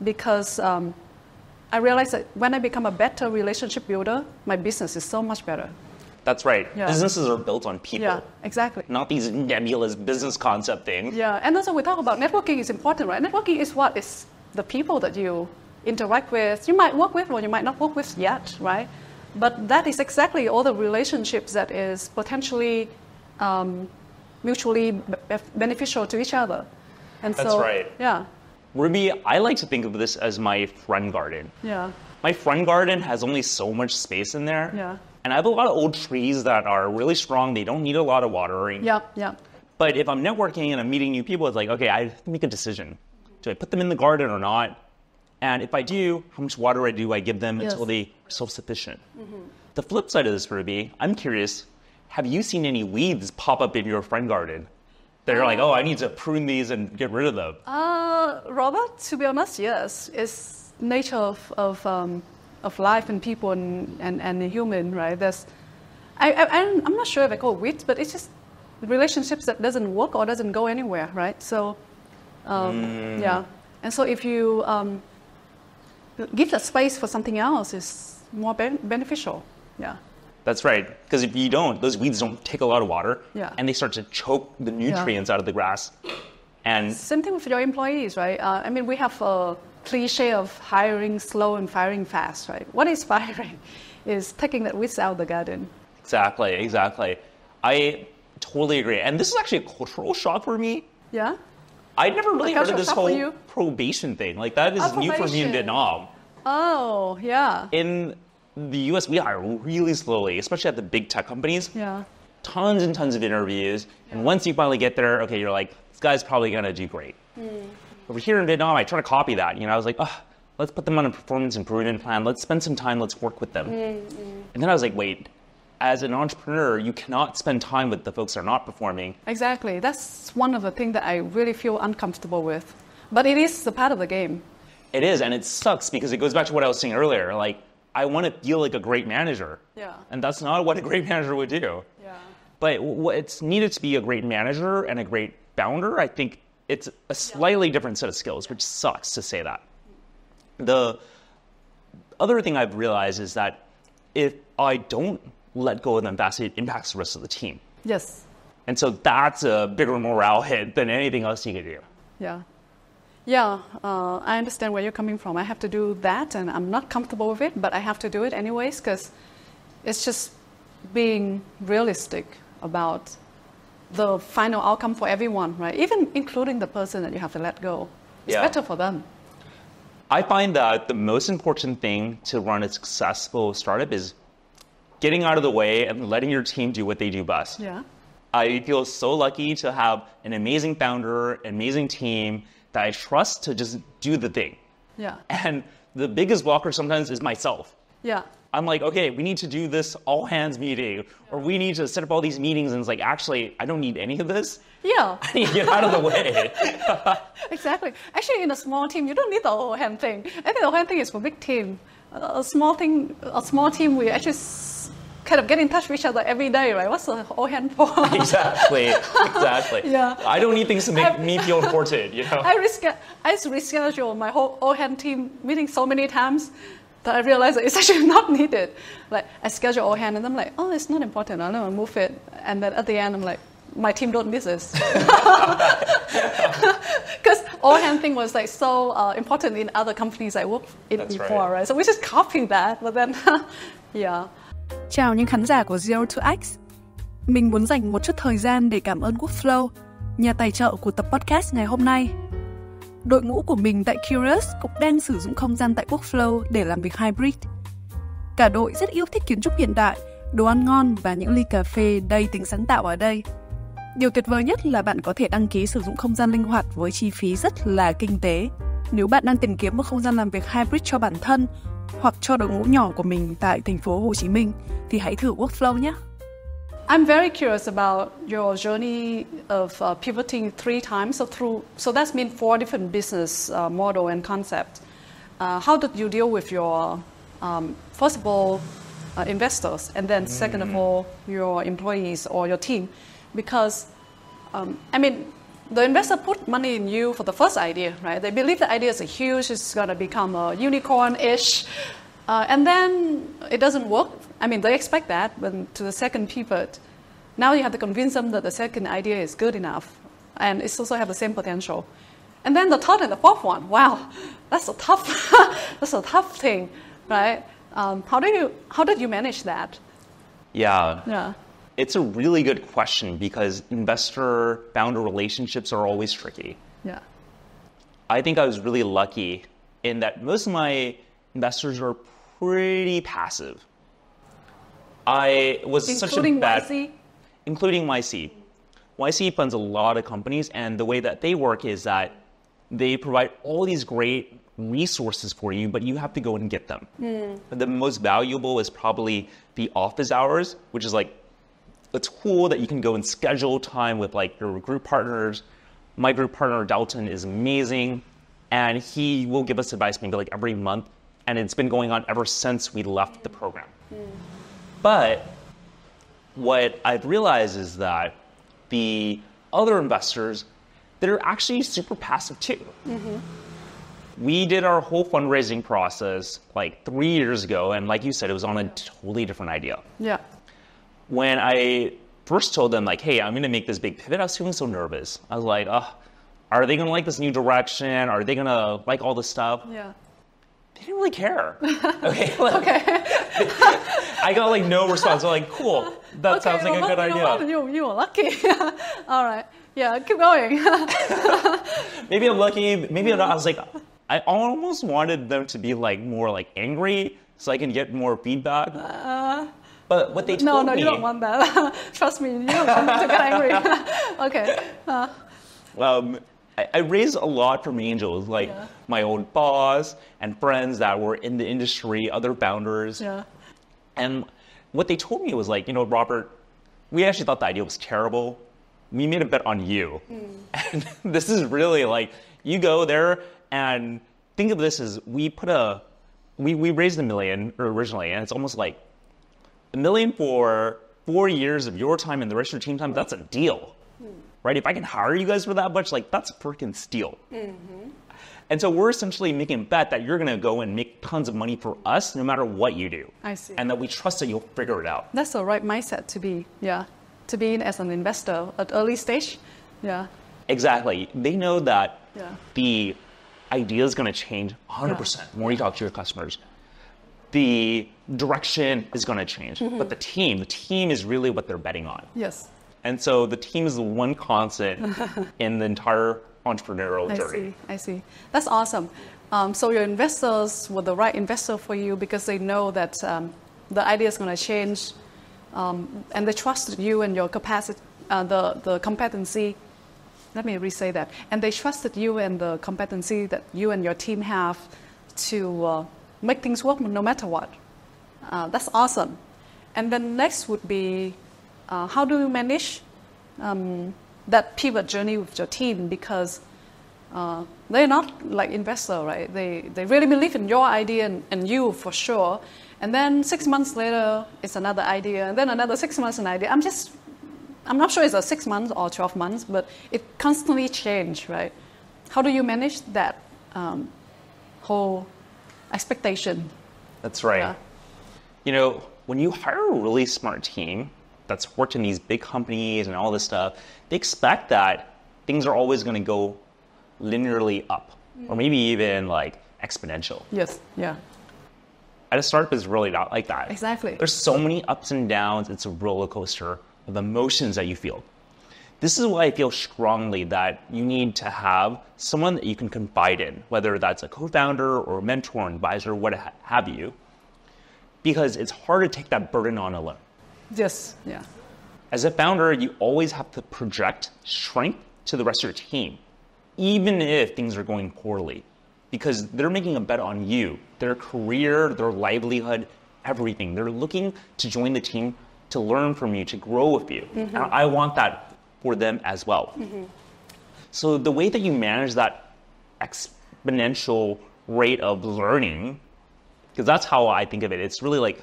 because I realized that when I become a better relationship builder, my business is so much better. That's right. Yeah. Businesses are built on people. Yeah, exactly. Not these nebulous business concept things. Yeah, and also we talk about networking is important, right? Networking is what? It's the people that you interact with. You might work with or you might not work with yet, right? But that is exactly all the relationships that is potentially mutually beneficial to each other. And That's right. Yeah. Ruby, I like to think of this as my friend garden. Yeah. My friend garden has only so much space in there. Yeah. And I have a lot of old trees that are really strong. They don't need a lot of watering. Yeah. But if I'm networking and I'm meeting new people, it's like, okay, I have to make a decision. Do I put them in the garden or not? And if I do, how much water do I give them until they are self-sufficient? The flip side of this, Ruby, I'm curious, have you seen any weeds pop up in your friend garden? They're like, oh, I need to prune these and get rid of them. Robert, to be honest, yes. It's nature of life and people and the human, right? I'm not sure if I call it weeds, but it's just relationships that doesn't work or doesn't go anywhere, right? So, yeah. And so if you give that space for something else, it's more beneficial. Yeah. That's right. Because if you don't, those weeds don't take a lot of water, and they start to choke the nutrients out of the grass. And same thing with your employees, right? I mean, we have a cliche of hiring slow and firing fast, right? What is firing? Is taking that weeds out of the garden. Exactly. I totally agree. And this is actually a cultural shock for me. Yeah? I'd never really heard of this whole probation thing. Like, that is new for me in Vietnam. Oh, yeah. In the US, we hire really slowly, especially at the big tech companies. Yeah. Tons and tons of interviews. And once you finally get there, okay, you're like, this guy's probably going to do great. Over here in Vietnam, I try to copy that. I was like, let's put them on a performance improvement plan. Let's spend some time. Let's work with them. And then I was like, wait, as an entrepreneur, you cannot spend time with the folks that are not performing. Exactly. That's one of the things that I really feel uncomfortable with. But it is a part of the game. It is, and it sucks because it goes back to what I was saying earlier. Like, I want to feel like a great manager. Yeah. And that's not what a great manager would do. Yeah. But what's needed to be a great manager and a great founder, I think it's a slightly different set of skills, which sucks to say that. The other thing I've realized is that if I don't let go of them fast, it impacts the rest of the team. Yes. And so that's a bigger morale hit than anything else you could do. Yeah. Yeah, I understand where you're coming from. I have to do that, and I'm not comfortable with it, but I have to do it anyways, because it's just being realistic about the final outcome for everyone, right? Even including the person that you have to let go. It's better for them. I find that the most important thing to run a successful startup is getting out of the way and letting your team do what they do best. Yeah. I feel so lucky to have an amazing founder, an amazing team that I trust to just do the thing. Yeah. And the biggest blocker sometimes is myself. Yeah. I'm like, okay, we need to do this all hands meeting, or we need to set up all these meetings, and it's like, actually, I don't need any of this. Yeah. I need to get out of the way. Exactly. Actually, in a small team, you don't need the whole hand thing. I think the whole hand thing is for big team. A small team, we actually kind of get in touch with each other every day, right? What's the whole hand for? Exactly. Yeah. I don't need things to make me feel important, you know? I reschedule my whole all hand team meeting so many times that I realize that it's actually not needed. Like, I schedule all hand and I'm like, oh, it's not important, I don't move it. And then at the end, I'm like, my team don't miss this. Because all hand thing was like so important in other companies I worked in before, right? So we just copy that, but then, yeah. Chào những khán giả của Zero to X. Mình muốn dành một chút thời gian để cảm ơn Workflow, nhà tài trợ của tập podcast ngày hôm nay. Đội ngũ của mình tại Curious cũng đang sử dụng không gian tại Workflow để làm việc hybrid. Cả đội rất yêu thích kiến trúc hiện đại, đồ ăn ngon và những ly cà phê đầy tính sáng tạo ở đây. Điều tuyệt vời nhất là bạn có thể đăng ký sử dụng không gian linh hoạt với chi phí rất là kinh tế. Nếu bạn đang tìm kiếm một không gian làm việc hybrid cho bản thân hoặc cho đội ngũ nhỏ của mình tại thành phố Hồ Chí Minh thì hãy thử Workflow nhé. I'm very curious about your journey of pivoting 3 times. So that's mean 4 different business model and concept. How did you deal with your, first of all, investors, and then second of all, your employees or your team? Because, the investor put money in you for the first idea, right? They believe the idea is huge, it's going to become a unicorn-ish. And then it doesn't work. They expect that, but to the second pivot, now you have to convince them that the second idea is good enough and it's also have the same potential. And then the third and the fourth one, wow, that's a tough thing, right? How did you manage that? Yeah. It's a really good question because investor-founder relationships are always tricky. Yeah. I think I was really lucky in that most of my investors are pretty passive. I was such a bad... YC? Including YC. YC funds a lot of companies, and the way that they work is that they provide all these great resources for you, but you have to go and get them. The most valuable is probably the office hours, which is like a tool that you can go and schedule time with like your group partners. My group partner, Dalton, is amazing, and he will give us advice maybe like every month, and it's been going on ever since we left the program. But what I've realized is that the other investors, they're actually super passive too. We did our whole fundraising process like 3 years ago, and like you said, it was on a totally different idea. Yeah. When I first told them like, hey, I'm going to make this big pivot, I was feeling so nervous. I was like, are they going to like this new direction? Are they going to like all this stuff? Yeah. They didn't really care. Okay. I got like no response. I'm like, cool. That sounds like a good idea. You were lucky. All right. Yeah, keep going. Maybe I'm lucky. Maybe I'm not. I was like, I almost wanted them to be like more like angry so I can get more feedback. But what they told me... No, you don't want that. Trust me, you don't want them to get angry. Okay. I raised a lot from angels, like my old boss and friends that were in the industry, other founders. Yeah. And what they told me was like, Robert, we actually thought the idea was terrible. We made a bet on you. And this is really like, you go there and think of this as we raised $1 million originally, and it's almost like $1 million for 4 years of your time and the rest of your team time, that's a deal. Right? If I can hire you guys for that much, like that's a freaking steal. And so we're essentially making a bet that you're going to go and make tons of money for us no matter what you do. I see. And that we trust that you'll figure it out. That's the right mindset to be, to be in as an investor at early stage. Yeah. Exactly. They know that Yeah. the idea is going to change 100% the more you talk to your customers. The direction is going to change. But the team is really what they're betting on. Yes. And so the team is the one constant in the entire entrepreneurial journey. I see. That's awesome. So your investors were the right investor for you because they know that the idea is going to change, and they trusted you and your capacity, the competency. Let me re-say that. And they trusted you and the competency that you and your team have to make things work no matter what. That's awesome. And then next would be, how do you manage that pivot journey with your team? Because they're not like investor, right? They really believe in your idea and you for sure. And then 6 months later, it's another idea. And then another 6 months, an idea. I'm not sure it's a 6 months or 12 months, but it constantly changes, right? How do you manage that whole expectation? That's right. Yeah. You know, when you hire a really smart team that's worked in these big companies and all this stuff, they expect that things are always going to go linearly up, or maybe even like exponential. Yes, yeah. At a startup, it's really not like that. Exactly. There's so many ups and downs. It's a roller coaster of emotions that you feel. This is why I feel strongly that you need to have someone that you can confide in, whether that's a co-founder or a mentor, advisor, what have you, because it's hard to take that burden on alone. Yes, yeah. As a founder, you always have to project strength to the rest of your team, even if things are going poorly, because they're making a bet on you, their career, their livelihood, everything. They're looking to join the team, to learn from you, to grow with you. And I want that for them as well. So the way that you manage that exponential rate of learning, because that's how I think of it, it's really like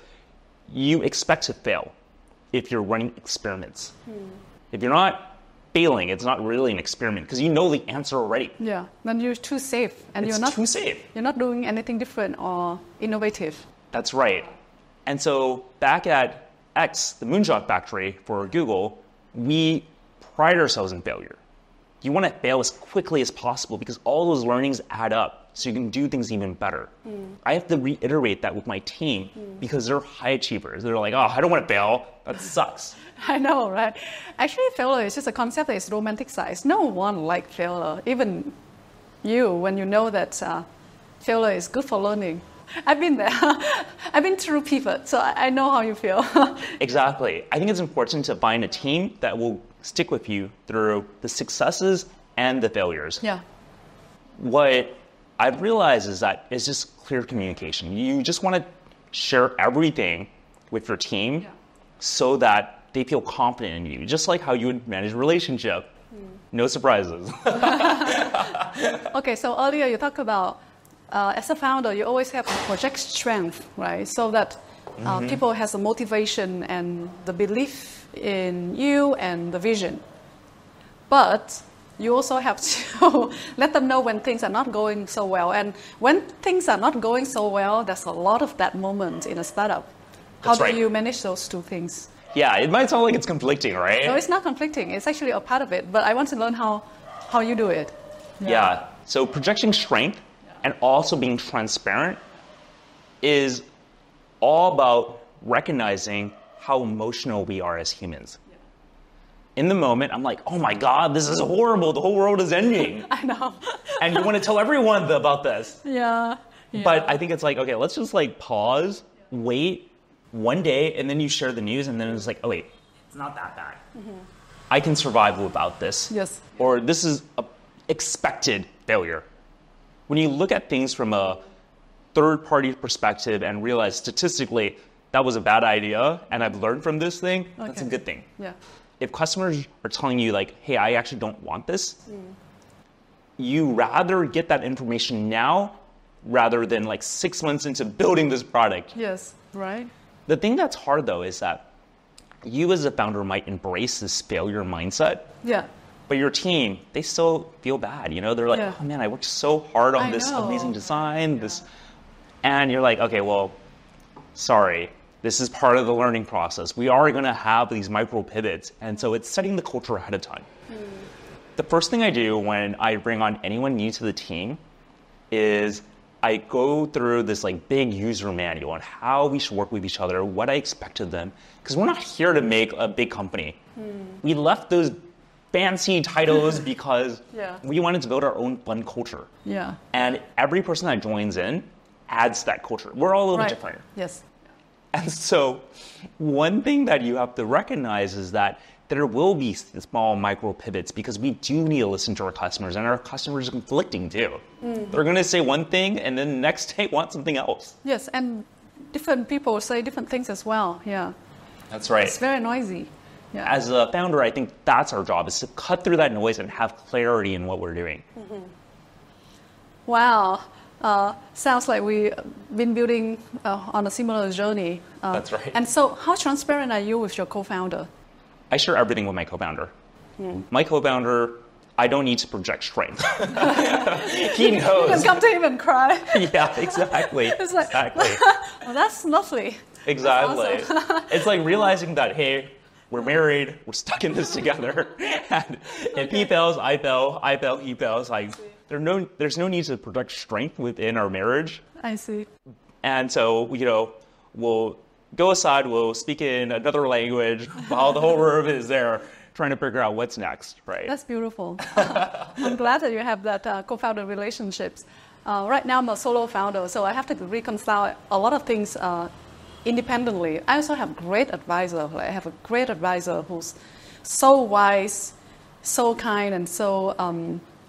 you expect to fail if you're running experiments. If you're not failing, it's not really an experiment because you know the answer already. Yeah, then you're too safe, and It's you're not too safe. You're not doing anything different or innovative. That's right. And so back at X, the moonshot factory for Google, we pride ourselves in failure. You want to fail as quickly as possible because all those learnings add up so you can do things even better. I have to reiterate that with my team because they're high achievers. They're like, oh, I don't want to fail. That sucks. I know, right? Actually, failure is just a concept that is romanticized. No one likes failure, even you, when you know that failure is good for learning. I've been there. I've been through pivot, so I know how you feel. Exactly. I think it's important to find a team that will stick with you through the successes and the failures. Yeah. What I've realized is that it's just clear communication. You just want to share everything with your team so that they feel confident in you, just like how you would manage a relationship. No surprises. Okay, so earlier you talked about as a founder, you always have to project strength, right? So that people has a motivation and the belief in you and the vision. But you also have to let them know when things are not going so well. And when things are not going so well, there's a lot of that moment in a startup. How do you manage those two things? Yeah, it might sound like it's conflicting, right? No, it's not conflicting. It's actually a part of it. But I want to learn how you do it. Yeah. So projecting strength and also being transparent is all about recognizing how emotional we are as humans. In the moment, I'm like, oh my God, this is horrible. The whole world is ending. I know. And you want to tell everyone about this. Yeah. But I think it's like, okay, let's just like pause, wait one day, and then you share the news, and then it's like, oh wait, it's not that bad. I can survive without this. Yes. Or this is a expected failure. When you look at things from a third-party perspective and realize statistically that was a bad idea and I've learned from this thing, that's a good thing. Yeah. If customers are telling you like, hey, I actually don't want this, you rather get that information now rather than like 6 months into building this product. Yes, right. The thing that's hard though is that you as a founder might embrace this failure mindset, Yeah. But your team, they still feel bad. They're like, oh man, I worked so hard on this amazing design. And you're like, okay, well, sorry. This is part of the learning process. We are going to have these micro pivots. And so it's setting the culture ahead of time. The first thing I do when I bring on anyone new to the team is I go through this big user manual on how we should work with each other, what I expect of them. Because we're not here to make a big company. We left those fancy titles because we wanted to build our own fun culture. Yeah. And every person that joins in adds to that culture. We're all a little bit different. Yes. And so one thing that you have to recognize is that there will be small micro pivots because we do need to listen to our customers, and our customers are conflicting too. They're going to say one thing and then the next day want something else. Yes, and different people say different things as well. Yeah. That's right. It's very noisy. Yeah. As a founder, I think that's our job, is to cut through that noise and have clarity in what we're doing. Wow. Sounds like we've been building on a similar journey. That's right. And so how transparent are you with your co-founder? I share everything with my co-founder. My co-founder, I don't need to project strength. He knows. You can come to him and cry. Yeah, exactly. It's like, exactly. Well, that's lovely. Exactly. That's awesome. It's like realizing that, hey, we're married, we're stuck in this together. And if he fails, I fail, he fails. There's no need to project strength within our marriage. I see. And so, we'll go aside, we'll speak in another language while the whole room is there trying to figure out what's next, right? That's beautiful. I'm glad that you have that co-founder relationships. Right now I'm a solo founder, so I have to reconcile a lot of things independently. I also have a great advisor. I have a great advisor who's so wise, so kind, and so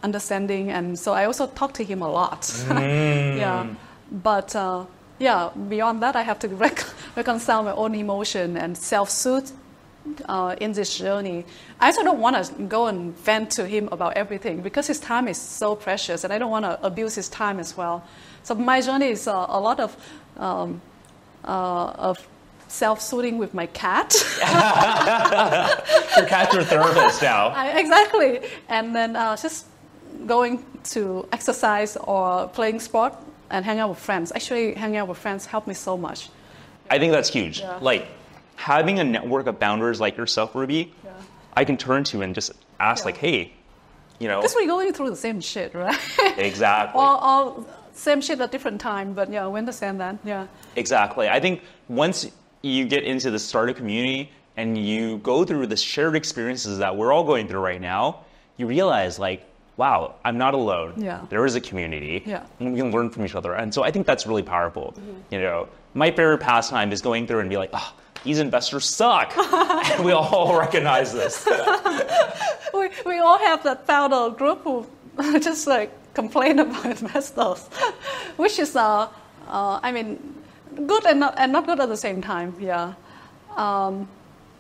understanding, and so I also talk to him a lot. Yeah, but beyond that, I have to reconcile my own emotion and self-soothe in this journey. I also don't want to go and vent to him about everything because his time is so precious, and I don't want to abuse his time as well. So my journey is a lot of self-soothing with my cat. Your cat's your therapist now. Exactly, and then just going to exercise or playing sport and hang out with friends. Actually, hanging out with friends helped me so much. I think that's huge. Yeah. Having a network of founders like yourself, Ruby, I can turn to and just ask hey, Because we're going through the same shit, right? Exactly. all same shit at different time, but we understand that, Exactly. I think once you get into the startup community and you go through the shared experiences that we're all going through right now, you realize wow, I'm not alone. Yeah. There is a community. Yeah. And we can learn from each other. And so I think that's really powerful. My favorite pastime is going through and be like, these investors suck. And we all recognize this. we all have that founder group who just complain about investors, which is, good and not good at the same time. Yeah.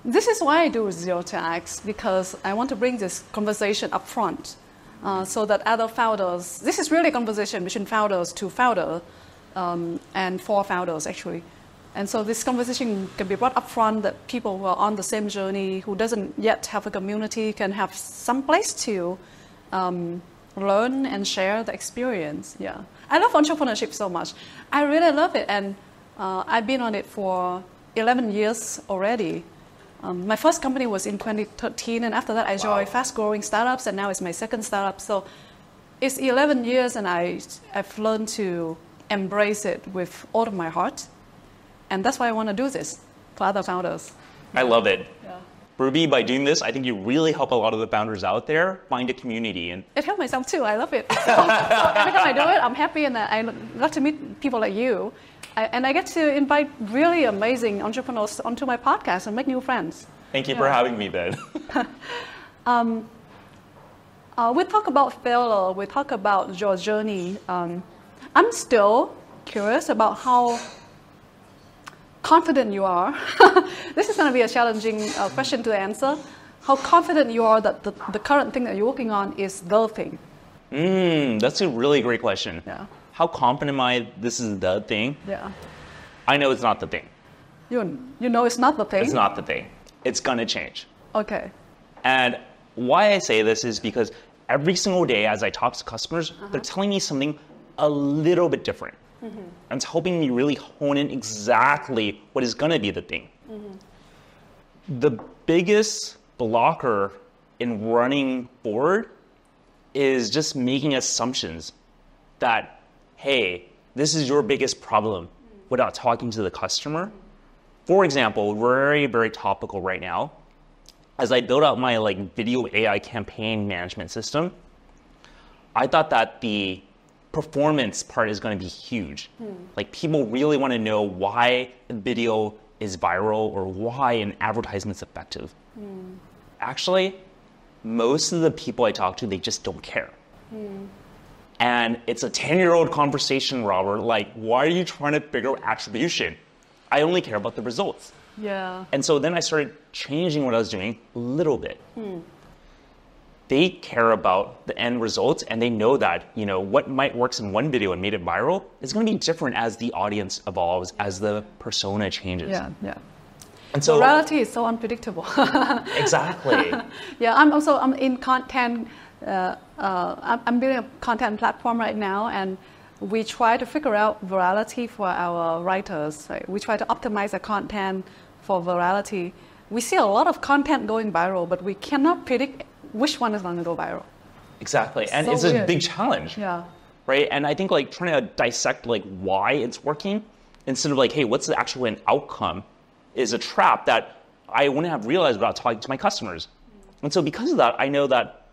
This is why I do Zero to X, because I want to bring this conversation up front. So that other founders, this is really a conversation between founders to founder, and for founders actually. And so this conversation can be brought up front, that people who are on the same journey, who doesn't yet have a community, can have some place to learn and share the experience. Yeah, I love entrepreneurship so much. I really love it, and I've been on it for 11 years already. My first company was in 2013, and after that I joined fast-growing startups, and now it's my second startup. So it's 11 years, and I've learned to embrace it with all of my heart. And that's why I want to do this for other founders. I love it. Yeah. Ruby, by doing this, I think you really help a lot of the founders out there find a community. And it helped myself too. I love it. So every time I do it, I'm happy, and I got to meet people like you. And I get to invite really amazing entrepreneurs onto my podcast and make new friends. Thank you for having me, Ben. We talk about failure. We talk about your journey. I'm still curious about how confident you are. This is going to be a challenging question to answer. How confident you are that the current thing that you're working on is the thing? That's a really great question. Yeah. How confident am I this is the thing? Yeah. I know it's not the thing. You know it's not the thing? It's not the thing. It's going to change. Okay. And why I say this is because every single day as I talk to customers, they're telling me something a little bit different. And it's helping me really hone in exactly what is going to be the thing. The biggest blocker in running forward is just making assumptions that, hey, this is your biggest problem without talking to the customer. For example, we're very, very topical right now. As I build out my video AI campaign management system, I thought that the performance part is going to be huge. People really want to know why a video is viral or why an advertisement is effective. Actually, most of the people I talk to, they just don't care. And it's a 10-year-old conversation, Robert. Why are you trying to figure out attribution? I only care about the results. Yeah. And so then I started changing what I was doing a little bit. They care about the end results, and they know that, what might work in one video and made it viral is going to be different as the audience evolves, as the persona changes. Yeah. And so reality is so unpredictable. Exactly. Yeah, I'm in content. I'm building a content platform right now, and we try to figure out virality for our writers. Right? We try to optimize the content for virality. We see a lot of content going viral, but we cannot predict which one is going to go viral. Exactly, and So it's weird. a big challenge. Yeah. Right, and I think trying to dissect why it's working instead of hey, what's the actual end outcome, is a trap that I wouldn't have realized without talking to my customers. And so because of that, I know that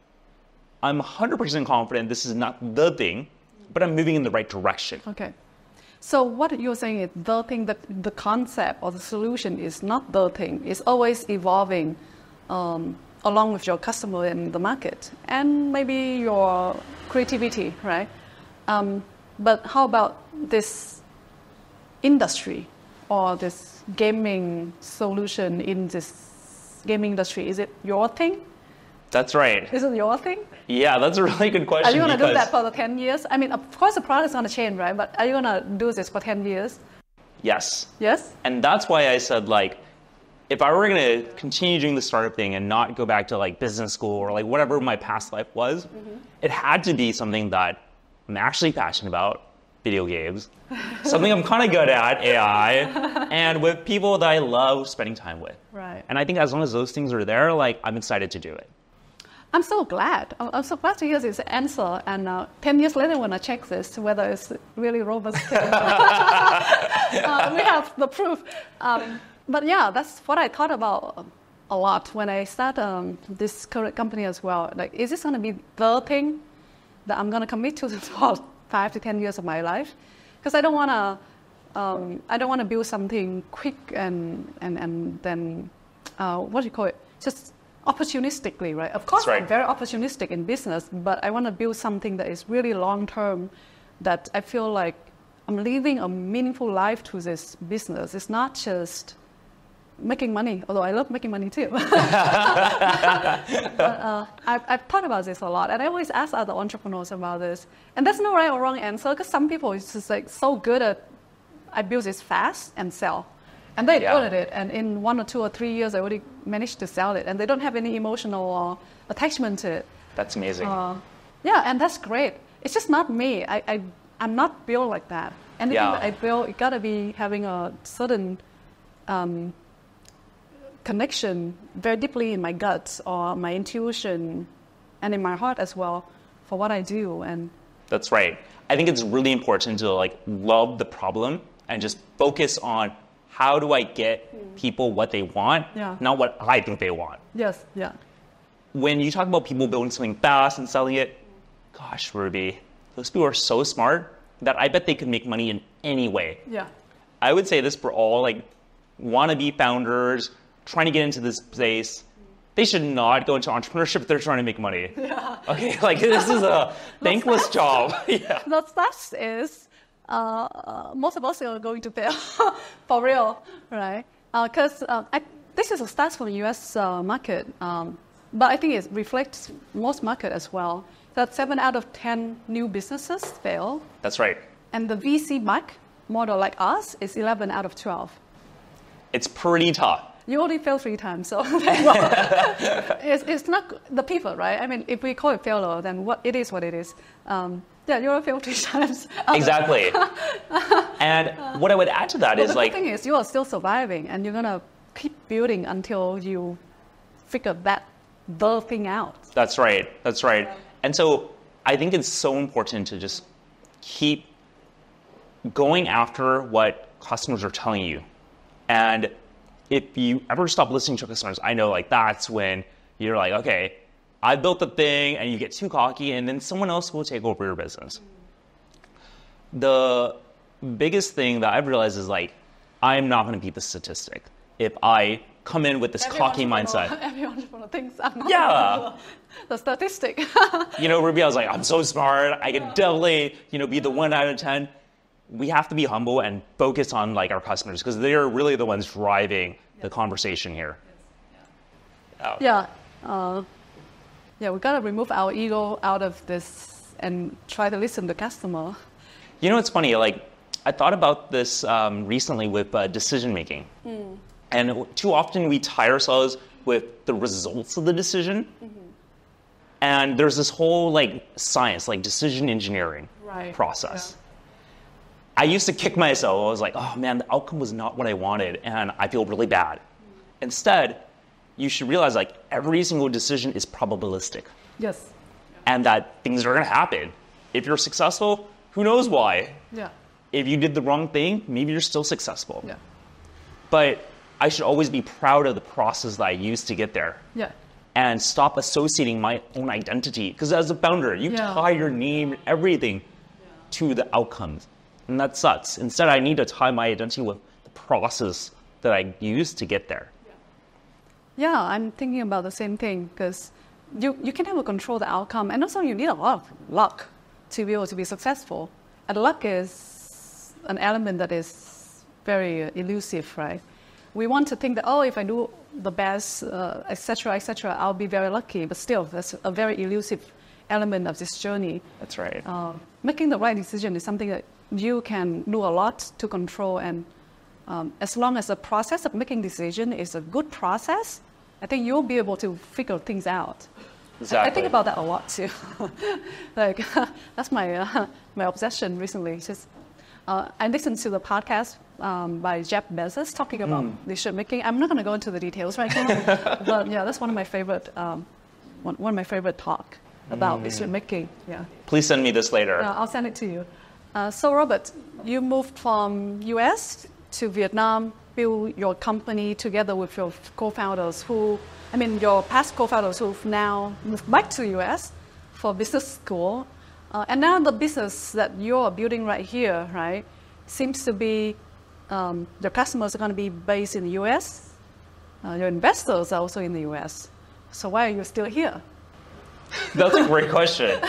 I'm 100% confident this is not the thing, but I'm moving in the right direction. Okay. So what you're saying is the thing, that the concept or the solution is not the thing. It's always evolving along with your customer and the market and maybe your creativity, right? But how about this industry or this gaming solution in this gaming industry? Is it your thing? That's right. Is it your thing? Yeah, that's a really good question. Are you going to do that for the 10 years? I mean, of course the product is going to change, right? But are you going to do this for 10 years? Yes. Yes? And that's why I said, if I were going to continue doing the startup thing and not go back to business school or whatever my past life was, it had to be something that I'm actually passionate about, video games, something I'm kind of good at, AI, and with people that I love spending time with. Right. And I think as long as those things are there, I'm excited to do it. I'm so glad. I'm so glad to hear this answer. And 10 years later, when I check this, whether it's really robust, we have the proof. But yeah, that's what I thought about a lot when I started this current company as well. Is this going to be the thing that I'm going to commit to for 5 to 10 years of my life? Because I don't want to build something quick and then what do you call it? Just opportunistically, right? Of course, right. I'm very opportunistic in business, but I want to build something that is really long-term, that I feel like I'm living a meaningful life to this business. It's not just making money, although I love making money too. But, I've thought about this a lot, and I always ask other entrepreneurs about this. And there's no right or wrong answer, because some people is just so good at, I build this fast and sell. And they're good at it, and in 1 or 2 or 3 years, I already managed to sell it, and they don't have any emotional attachment to it. That's amazing. Yeah, and that's great. It's just not me. I'm not built like that. Anything that I build, it gotta be having a certain connection very deeply in my guts or my intuition, and in my heart as well for what I do. And that's right. I think it's really important to love the problem and just focus on, how do I get people what they want, not what I think they want. Yes, yeah. When you talk about people building something fast and selling it, gosh, Ruby, those people are so smart that I bet they could make money in any way. Yeah. I would say this for all wannabe founders trying to get into this space. They should not go into entrepreneurship if they're trying to make money. Yeah. Okay, this is a thankless job. Yeah. The stats is, most of us are going to fail for real, right? Because this is a stats from the US market, but I think it reflects most market as well. That 7 out of 10 new businesses fail. That's right. And the VC model like us is 11 out of 12. It's pretty tough. You only fail 3 times, so it's not the people, right? I mean, if we call it failure, then what it is. Yeah, you only fail 3 times. Exactly. And what I would add to that is the thing is, you are still surviving, and you're gonna keep building until you figure the thing out. That's right. That's right. And so I think it's so important to just keep going after what customers are telling you. And if you ever stop listening to customers, I know like that's when you're like, okay, I built the thing, and you get too cocky, and then someone else will take over your business. The biggest thing that I've realized is like, I'm not going to beat the statistic. If I come in with this cocky mindset. Every entrepreneur thinks I'm not the statistic. Ruby, I was like, I'm so smart. I can definitely, be the 1 out of 10. We have to be humble and focus on like our customers because they're really the ones driving the conversation here. We gotta remove our ego out of this and try to listen to the customer. It's funny. Like I thought about this recently with decision making, and too often we tie ourselves with the results of the decision. And there's this whole like science, like decision engineering process. I used to kick myself. I was like, oh man, the outcome was not what I wanted, and I feel really bad. Instead, you should realize like every single decision is probabilistic. Yes. And that things are going to happen. If you're successful, who knows why? Yeah. If you did the wrong thing, maybe you're still successful. Yeah. But I should always be proud of the process that I used to get there. Yeah. And stop associating my own identity. Because as a founder, you tie your name, everything to the outcomes. And that sucks. Instead, I need to tie my identity with the process that I used to get there. Yeah, I'm thinking about the same thing because you can never control the outcome. And also you need a lot of luck to be able to be successful. And luck is an element that is very elusive, right? We want to think that, if I do the best, et cetera, I'll be very lucky. But still, that's a very elusive element of this journey. That's right. Making the right decision is something that you can do a lot to control. And as long as the process of making decision is a good process, I think you'll be able to figure things out. Exactly. I think about that a lot too. Like that's my obsession recently. Just I listened to the podcast by Jeff Bezos talking about decision making. I'm not going to go into the details right now, but yeah, that's one of my favorite talk about decision making. Yeah. Please send me this later. I'll send it to you. So Robert, you moved from US to Vietnam, build your company together with your co-founders your past co-founders who've now moved back to US for business school. And now the business that you're building right here, right, seems to be, your customers are going to be based in the US. Your investors are also in the US. So why are you still here? That's a great question.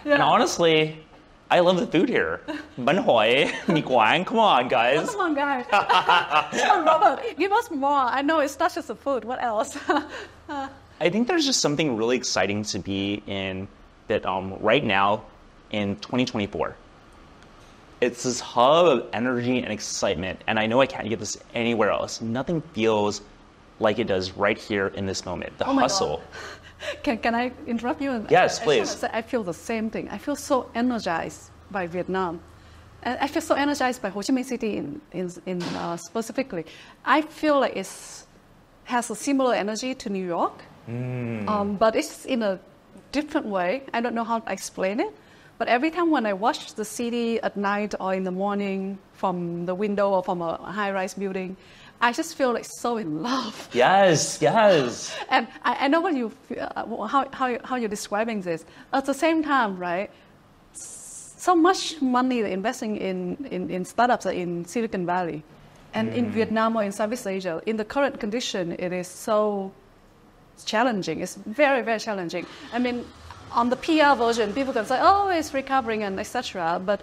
And honestly, I love the food here. Bánh hỏi, mì Quảng. Come on, guys. Come on, guys. Come on, Robert. Give us more. I know it's not just the food. What else? I think there's just something really exciting to be in Vietnam right now in 2024. It's this hub of energy and excitement, and I know I can't get this anywhere else. Nothing feels like it does right here in this moment. The hustle. Can I interrupt you? Yes, please. I feel the same thing. I feel so energized by Vietnam. And I feel so energized by Ho Chi Minh City in specifically. I feel like it has a similar energy to New York, but it's in a different way. I don't know how to explain it. But every time when I watch the city at night or in the morning from the window or from a high-rise building, I just feel like so in love. Yes, yes. And I know what you how you're describing this. At the same time, right? So much money they're investing in startups in Silicon Valley, and in Vietnam or in Southeast Asia. In the current condition, it is so challenging. It's very, very challenging. I mean, on the PR version, people can say, "Oh, it's recovering," and etc. But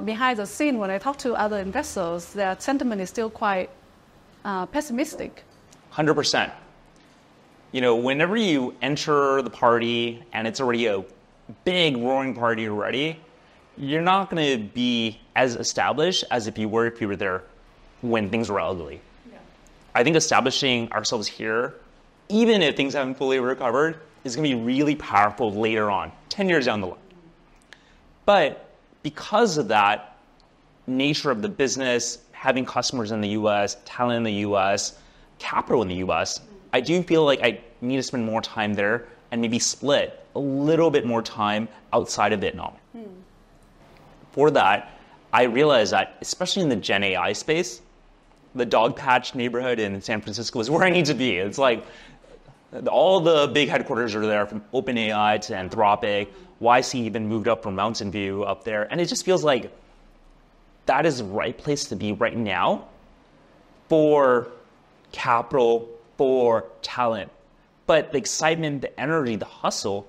behind the scene, when I talk to other investors, their sentiment is still quite pessimistic. 100%. Whenever you enter the party and it's already a big roaring party already, you're not going to be as established as if you were there when things were ugly. Yeah. I think establishing ourselves here, even if things haven't fully recovered, is going to be really powerful later on, 10 years down the line. But because of that nature of the business, having customers in the US, talent in the US, capital in the US, I do feel like I need to spend more time there and maybe split a little bit more time outside of Vietnam. For that, I realized that, especially in the Gen AI space, the Dogpatch neighborhood in San Francisco is where I need to be. It's like all the big headquarters are there, from OpenAI to Anthropic. YC even moved up from Mountain View up there. And it just feels like that is the right place to be right now for capital, for talent. But the excitement, the energy, the hustle,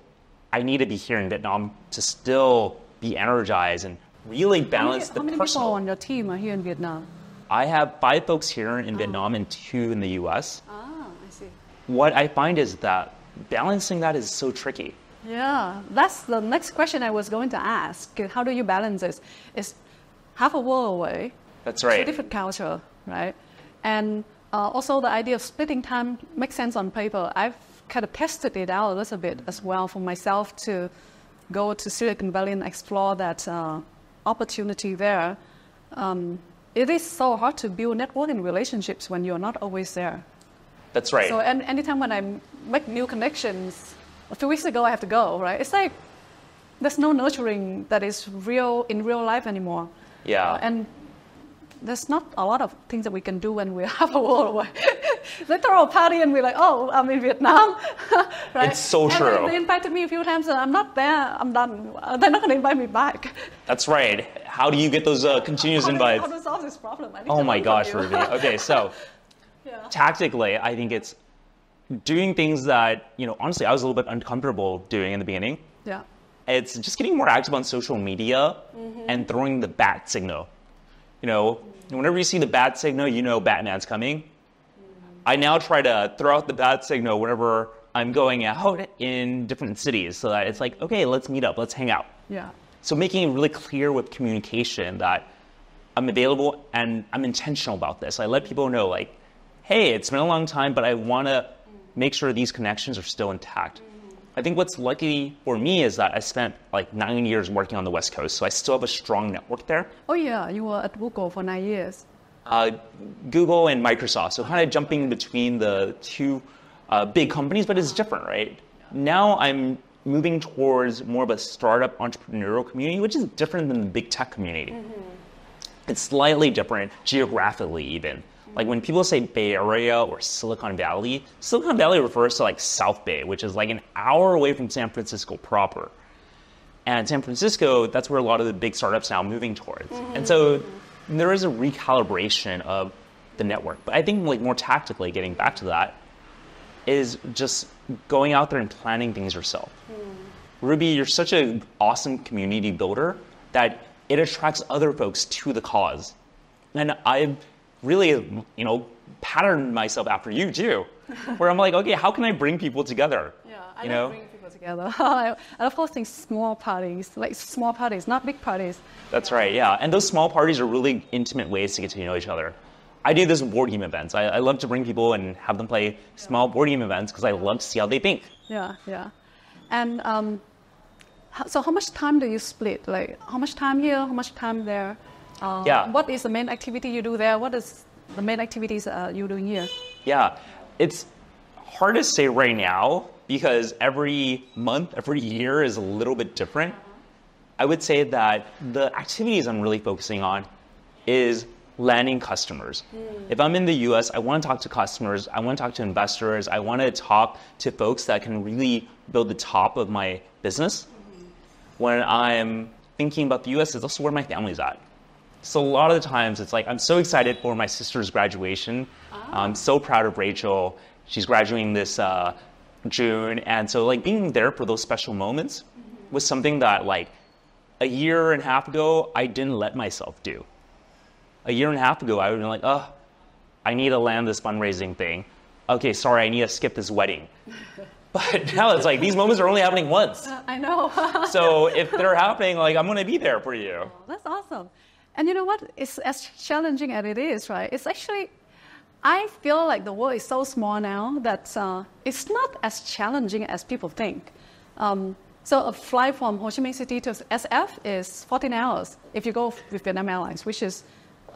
I need to be here in Vietnam to still be energized and really balance the personal. How many people on your team are here in Vietnam? I have 5 folks here in Vietnam and 2 in the US. I see. What I find is that balancing that is so tricky. Yeah, that's the next question I was going to ask. How do you balance this? It's half a world away. That's right. 2 different culture, right? And also the idea of splitting time makes sense on paper. I've kind of tested it out a little bit as well for myself to go to Silicon Valley and explore that opportunity there. It is so hard to build networking relationships when you're not always there. That's right. So anytime when I make new connections, a few weeks ago I have to go, right? It's like there's no nurturing that is real in real life anymore. Yeah. And there's not a lot of things that we can do when we're half a world away. They throw a party and we're like, oh, I'm in Vietnam, right? It's so true. And they invited me a few times and I'm not there, I'm done. They're not going to invite me back. That's right. How do you get those continuous invites? How to solve this problem? Oh my gosh, Ruby. Okay, so tactically, I think it's doing things that, honestly, I was a little bit uncomfortable doing in the beginning. Yeah. It's just getting more active on social media and throwing the bat signal. Whenever you see the bat signal, you know Batman's coming. I now try to throw out the bat signal whenever I'm going out in different cities so that it's like, okay, let's meet up, let's hang out. Yeah. So making it really clear with communication that I'm available and I'm intentional about this. I let people know, like, hey, it's been a long time, but I want to make sure these connections are still intact. I think what's lucky for me is that I spent like 9 years working on the West Coast, so I still have a strong network there. Oh yeah, you were at Google for 9 years. Google and Microsoft, so kind of jumping between the 2 big companies, but it's different, right? Now I'm moving towards more of a startup entrepreneurial community, which is different than the big tech community. It's slightly different geographically even. Like when people say Bay Area or Silicon Valley refers to like South Bay, which is like an hour away from San Francisco proper. And San Francisco, that's where a lot of the big startups now are moving towards. And so there is a recalibration of the network. But I think like more tactically, getting back to that, is just going out there and planning things yourself. Ruby, you're such an awesome community builder that it attracts other folks to the cause. And I've really, patterned myself after you too, where I'm like, okay, how can I bring people together? Yeah, I love bringing people together. I love hosting small parties, not big parties. That's right, yeah. And those small parties are really intimate ways to get to know each other. I do this with board game events. I love to bring people and have them play small board game events because I love to see how they think. Yeah. And so how much time do you split? Like how much time here, how much time there? What is the main activity you do there? What is the main activities you're doing here? Yeah, it's hard to say right now because every month, every year is a little bit different. I would say that the activities I'm really focusing on is landing customers. If I'm in the US, I want to talk to customers, I want to talk to investors, I want to talk to folks that can really build the top of my business. When I'm thinking about the US, it's also where my family's at. So a lot of the times it's like, I'm so excited for my sister's graduation. I'm so proud of Rachel. She's graduating this June. And so like being there for those special moments was something that like a year and a half ago, I didn't let myself do. A year and a half ago, I would have been like, oh, I need to land this fundraising thing. Okay, sorry, I need to skip this wedding. But now it's like, these moments are only happening once. I know. So if they're happening, like I'm gonna be there for you. Oh, that's awesome. And you know what? It's as challenging as it is, right? It's actually I feel like the world is so small now that it's not as challenging as people think. So a flight from Ho Chi Minh City to SF is 14 hours if you go with Vietnam Airlines, which is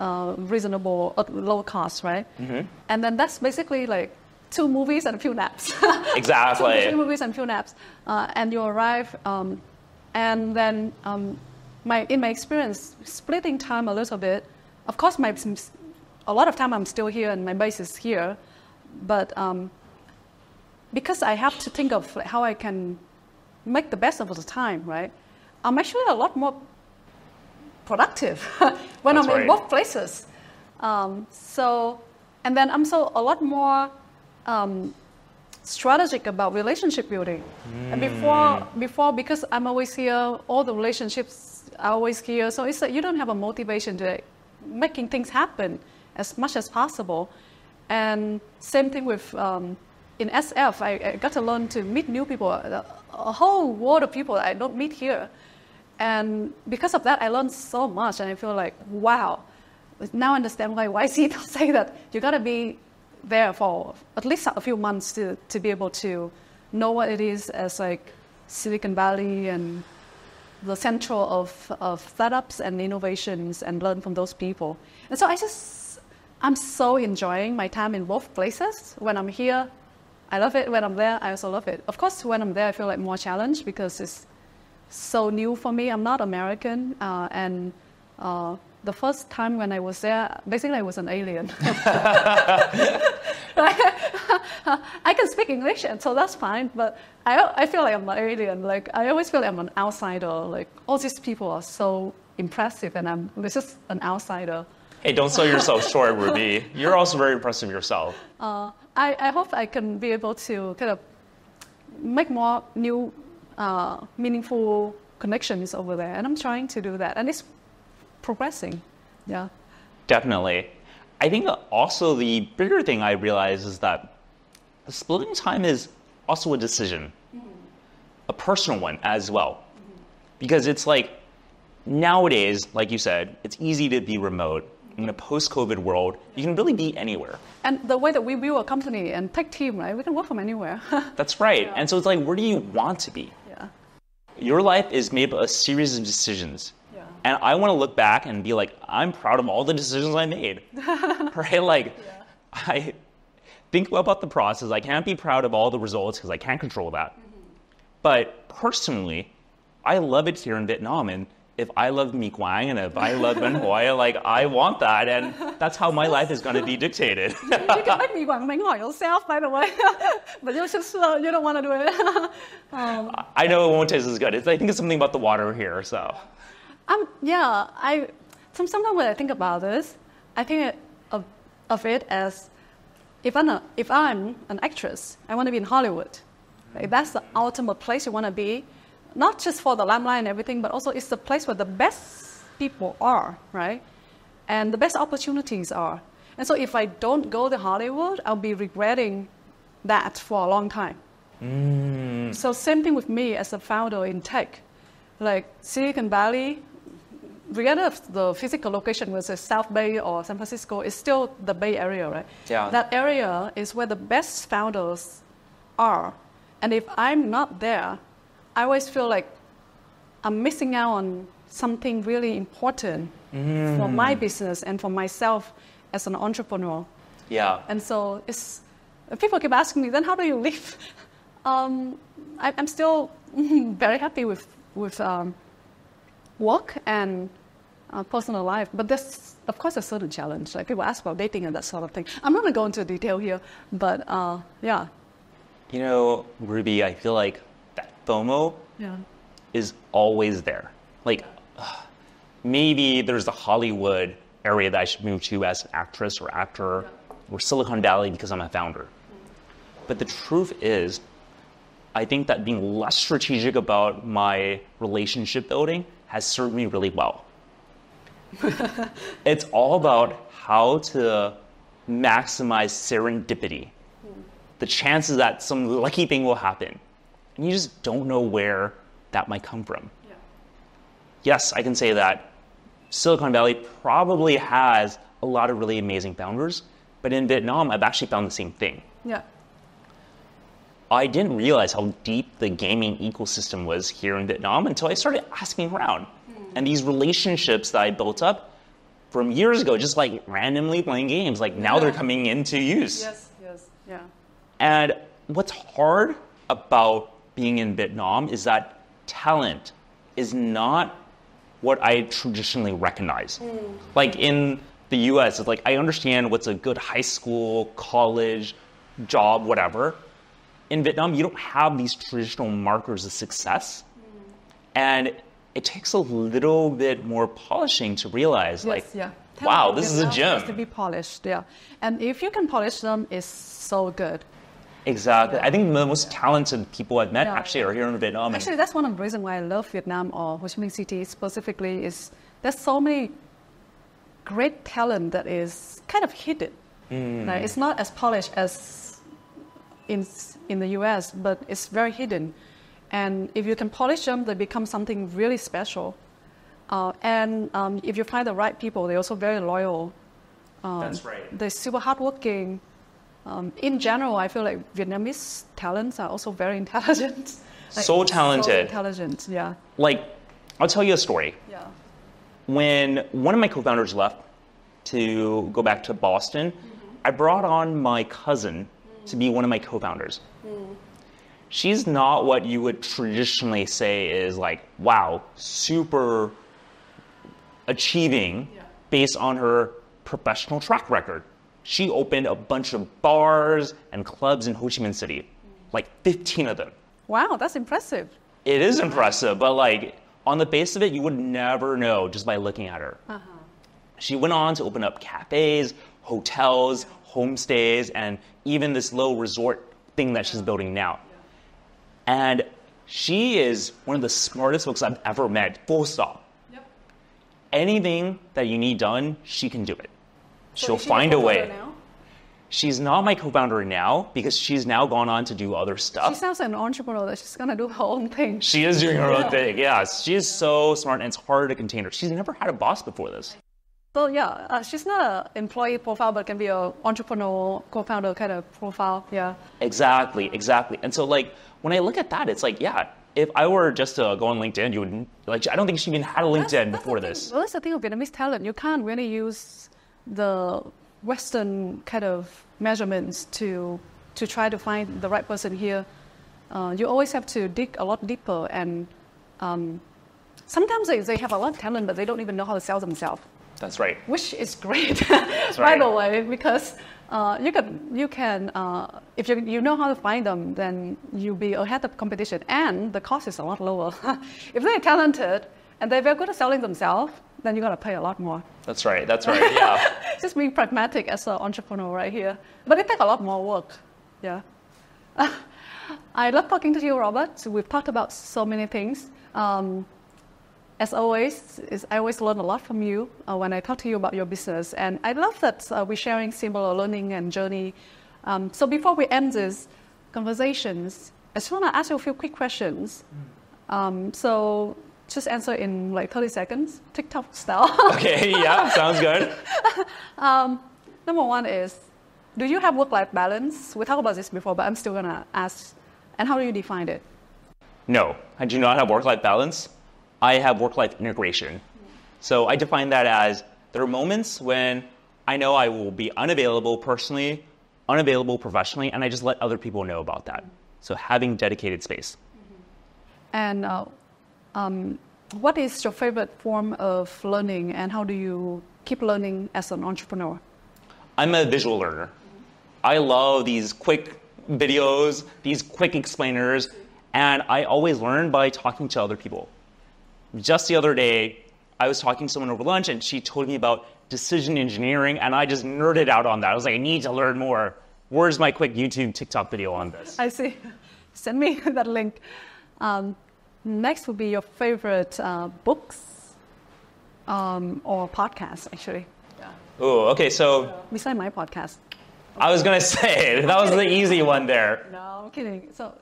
reasonable, low cost, right? Mm-hmm. And then that's basically like 2 movies and a few naps. Exactly. 2 to 3 movies and a few naps. And you arrive, and then in my experience, splitting time a little bit, of course, a lot of time I'm still here and my base is here, but because I have to think of like, how I can make the best of the time, right? I'm actually a lot more productive when I'm in both places. And then I'm a lot more strategic about relationship building. And before, because I'm always here, all the relationships are always here, so it's like you don't have a motivation to making things happen as much as possible. And same thing with in SF, I got to learn to meet new people, a whole world of people that I don't meet here. And because of that, I learned so much, and I feel like, wow, now I understand why YC say that you gotta be there for at least a few months to be able to know what it is as like Silicon Valley and the central of startups and innovations, and learn from those people. And so I'm so enjoying my time in both places. When I'm here, I love it. When I'm there, I also love it. Of course, when I'm there, I feel like more challenged because it's so new for me. I'm not American, and the first time when I was there, basically I was an alien. I can speak English, and so that's fine, but I feel like I'm an alien. Like, I always feel like I'm an outsider. Like, all these people are so impressive, and I'm just an outsider. Hey, don't sell yourself short, Ruby. You're also very impressive yourself. I hope I can be able to kind of make more new, meaningful connections over there, and I'm trying to do that, and it's progressing. Yeah. Definitely. I think also the bigger thing I realize is that splitting time is also a decision, a personal one as well. Because it's like, nowadays, like you said, it's easy to be remote. In a post-COVID world, you can really be anywhere. And the way that we build a company and tech team, right? We can work from anywhere. That's right. Yeah. And so it's like, where do you want to be? Yeah. Your life is made of a series of decisions. Yeah. And I want to look back and be like, I'm proud of all the decisions I made. Right? Like, yeah. I think about the process. I can't be proud of all the results because I can't control that. But personally, I love it here in Vietnam. And if I love Mi Quang and if I love Ben Hoi, like, I want that, and that's how my life is going to be dictated. You can make Mi Quang Ben Hoi yourself, by the way, but you just you don't want to do it. I know it won't taste as good. I think it's something about the water here, so. Yeah, sometimes when I think about this, I think of it as if I'm an actress, I want to be in Hollywood. Like, that's the ultimate place you want to be. Not just for the limelight and everything, but also it's the place where the best people are, right? And the best opportunities are. And so if I don't go to Hollywood, I'll be regretting that for a long time. So same thing with me as a founder in tech. Like Silicon Valley, regardless of the physical location, whether it's South Bay or San Francisco, it's still the Bay Area, right? Yeah. That area is where the best founders are. And if I'm not there, I always feel like I'm missing out on something really important for my business and for myself as an entrepreneur. Yeah. And so people keep asking me, then how do you live? I'm still very happy with work and personal life, but there's, of course, a certain challenge. Like, people ask about dating and that sort of thing. I'm not going to go into detail here, but yeah. You know, Ruby, I feel like that FOMO is always there. Like, maybe there's the Hollywood area that I should move to as an actress or actor, or Silicon Valley because I'm a founder. But the truth is, I think that being less strategic about my relationship building has served me really well. It's all about how to maximize serendipity. The chances that some lucky thing will happen. And you just don't know where that might come from. Yeah. Yes, I can say that Silicon Valley probably has a lot of really amazing founders, But in Vietnam, I've actually found the same thing. Yeah. I didn't realize how deep the gaming ecosystem was here in Vietnam until I started asking around. And these relationships that I built up from years ago, just like randomly playing games, like now they're coming into use. Yes, yeah. And what's hard about being in Vietnam is that talent is not what I traditionally recognize. Like in the US, it's like I understand what's a good high school, college, job, whatever. In Vietnam, you don't have these traditional markers of success. And it takes a little bit more polishing to realize, wow, this is a gem. Has to be polished, yeah. And if you can polish them, it's so good. Exactly. I think the most talented people I've met actually are here in Vietnam. Actually, that's one of the reasons why I love Vietnam or Ho Chi Minh City specifically is there's so many great talent that is kind of hidden. Like, it's not as polished as in the US, but it's very hidden. And if you can polish them, they become something really special. And if you find the right people, they're also very loyal. That's right. They're super hardworking. In general, I feel like Vietnamese talents are also very intelligent. So talented. So intelligent, yeah. Like, I'll tell you a story. Yeah. When one of my co-founders left to go back to Boston, I brought on my cousin to be one of my co-founders. She's not what you would traditionally say is like, wow, super achieving based on her professional track record. She opened a bunch of bars and clubs in Ho Chi Minh City, like 15 of them. Wow, that's impressive. It is impressive, but like on the base of it, you would never know just by looking at her. She went on to open up cafes, hotels, homestays, and even this little resort thing that she's building now. And she is one of the smartest folks I've ever met, full stop. Yep. Anything that you need done, she can do it. So She'll is she find the a way. co-founder now? She's not my co-founder now because she's now gone on to do other She stuff. sounds like an entrepreneur that she's going to do her own thing. She is doing her own thing, yes. She is so smart and it's hard to contain her. She's never had a boss before this. So yeah, she's not an employee profile, but can be an entrepreneur, co-founder kind of profile, yeah. Exactly. And so like, when I look at that, it's like, yeah, if I were just to go on LinkedIn, you would, like, I don't think she even had a LinkedIn before this. Well, that's the thing with Vietnamese talent. You can't really use the Western kind of measurements to try to find the right person here. You always have to dig a lot deeper, and sometimes they have a lot of talent, but they don't even know how to sell themselves. That's right. Which is great, That's by right. the way, because you can if you know how to find them, then you'll be ahead of competition, and the cost is a lot lower. If they're talented and they're very good at selling themselves, then you're gonna pay a lot more. That's right, yeah. Just being pragmatic as an entrepreneur right here, but it takes a lot more work. Yeah. I love talking to you, Robert. We've talked about so many things. As always, I always learn a lot from you when I talk to you about your business. And I love that we're sharing similar learning and journey. So before we end these conversations, I just want to ask you a few quick questions. So just answer in like 30 seconds, TikTok style. Okay, yeah, sounds good. Number one is, do you have work-life balance? We talked about this before, but I'm still going to ask. And how do you define it? No, I do not have work-life balance. I have work-life integration. So I define that as there are moments when I know I will be unavailable personally, unavailable professionally, and I just let other people know about that. So having dedicated space. And what is your favorite form of learning, and how do you keep learning as an entrepreneur? I'm a visual learner. I love these quick videos, these quick explainers, and I always learn by talking to other people. Just the other day, I was talking to someone over lunch, and she told me about decision engineering, and I just nerded out on that. I was like, I need to learn more. Where's my quick YouTube, TikTok video on this? I see. Send me that link. Next would be your favorite books or podcasts, actually. Yeah. Oh, okay, so... Besides my podcast. I was going to say, that was the easy one there. No, I'm kidding. So,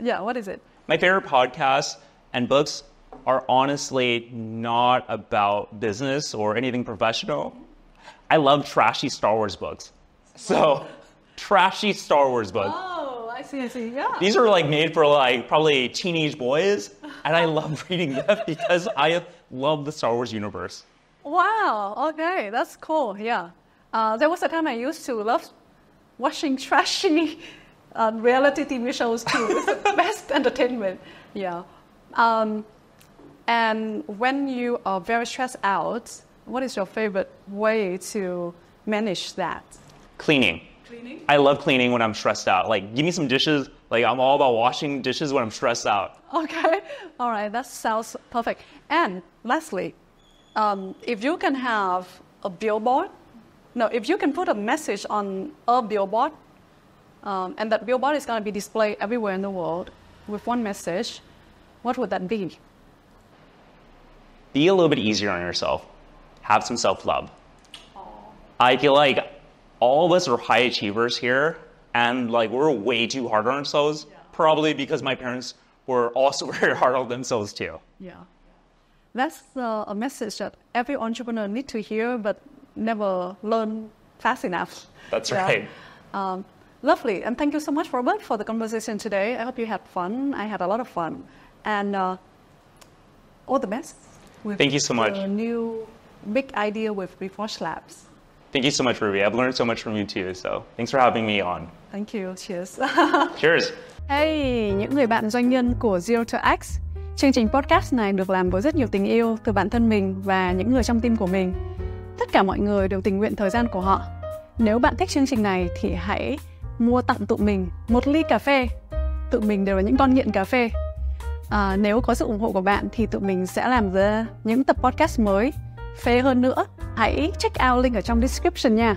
yeah, what is it? My favorite podcasts and books are honestly not about business or anything professional. I love trashy Star Wars books. So, trashy Star Wars book. Oh, I see. Yeah. These are like made for like probably teenage boys, and I love reading them because I love the Star Wars universe. Wow. Okay, that's cool. Yeah. There was a time I used to love watching trashy reality TV shows too. It's the best entertainment. Yeah. And when you are very stressed out, what is your favorite way to manage that? Cleaning. Cleaning? I love cleaning when I'm stressed out. Like, give me some dishes. Like, I'm all about washing dishes when I'm stressed out. Okay. All right. That sounds perfect. And lastly, if you can have a billboard, if you can put a message on a billboard, and that billboard is going to be displayed everywhere in the world with one message, what would that be? Be a little bit easier on yourself. Have some self-love. I feel like all of us are high achievers here, and like we're way too hard on ourselves, probably because my parents were also very hard on themselves too. Yeah. That's a message that every entrepreneur needs to hear, but never learn fast enough. That's right. Lovely. And thank you so much, Robert, for the conversation today. I hope you had fun. I had a lot of fun. And all the best. Thank you so much. The new big idea with Reforged Labs. Thank you so much, Ruby. I've learned so much from you too, so thanks for having me on. Thank you. Cheers. Cheers. Hey, những người bạn doanh nhân của Zero to X. Chương trình podcast này được làm với rất nhiều tình yêu từ bản thân mình và những người trong team của mình. Tất cả mọi người đều tình nguyện thời gian của họ. Nếu bạn thích chương trình này thì hãy mua tặng tụi mình một ly cà phê. Tụi mình đều là những con nghiện cà phê. Nếu có sự ủng hộ của bạn thì tụi mình sẽ làm ra những tập podcast mới phê hơn nữa. Hãy check out link ở trong description nha.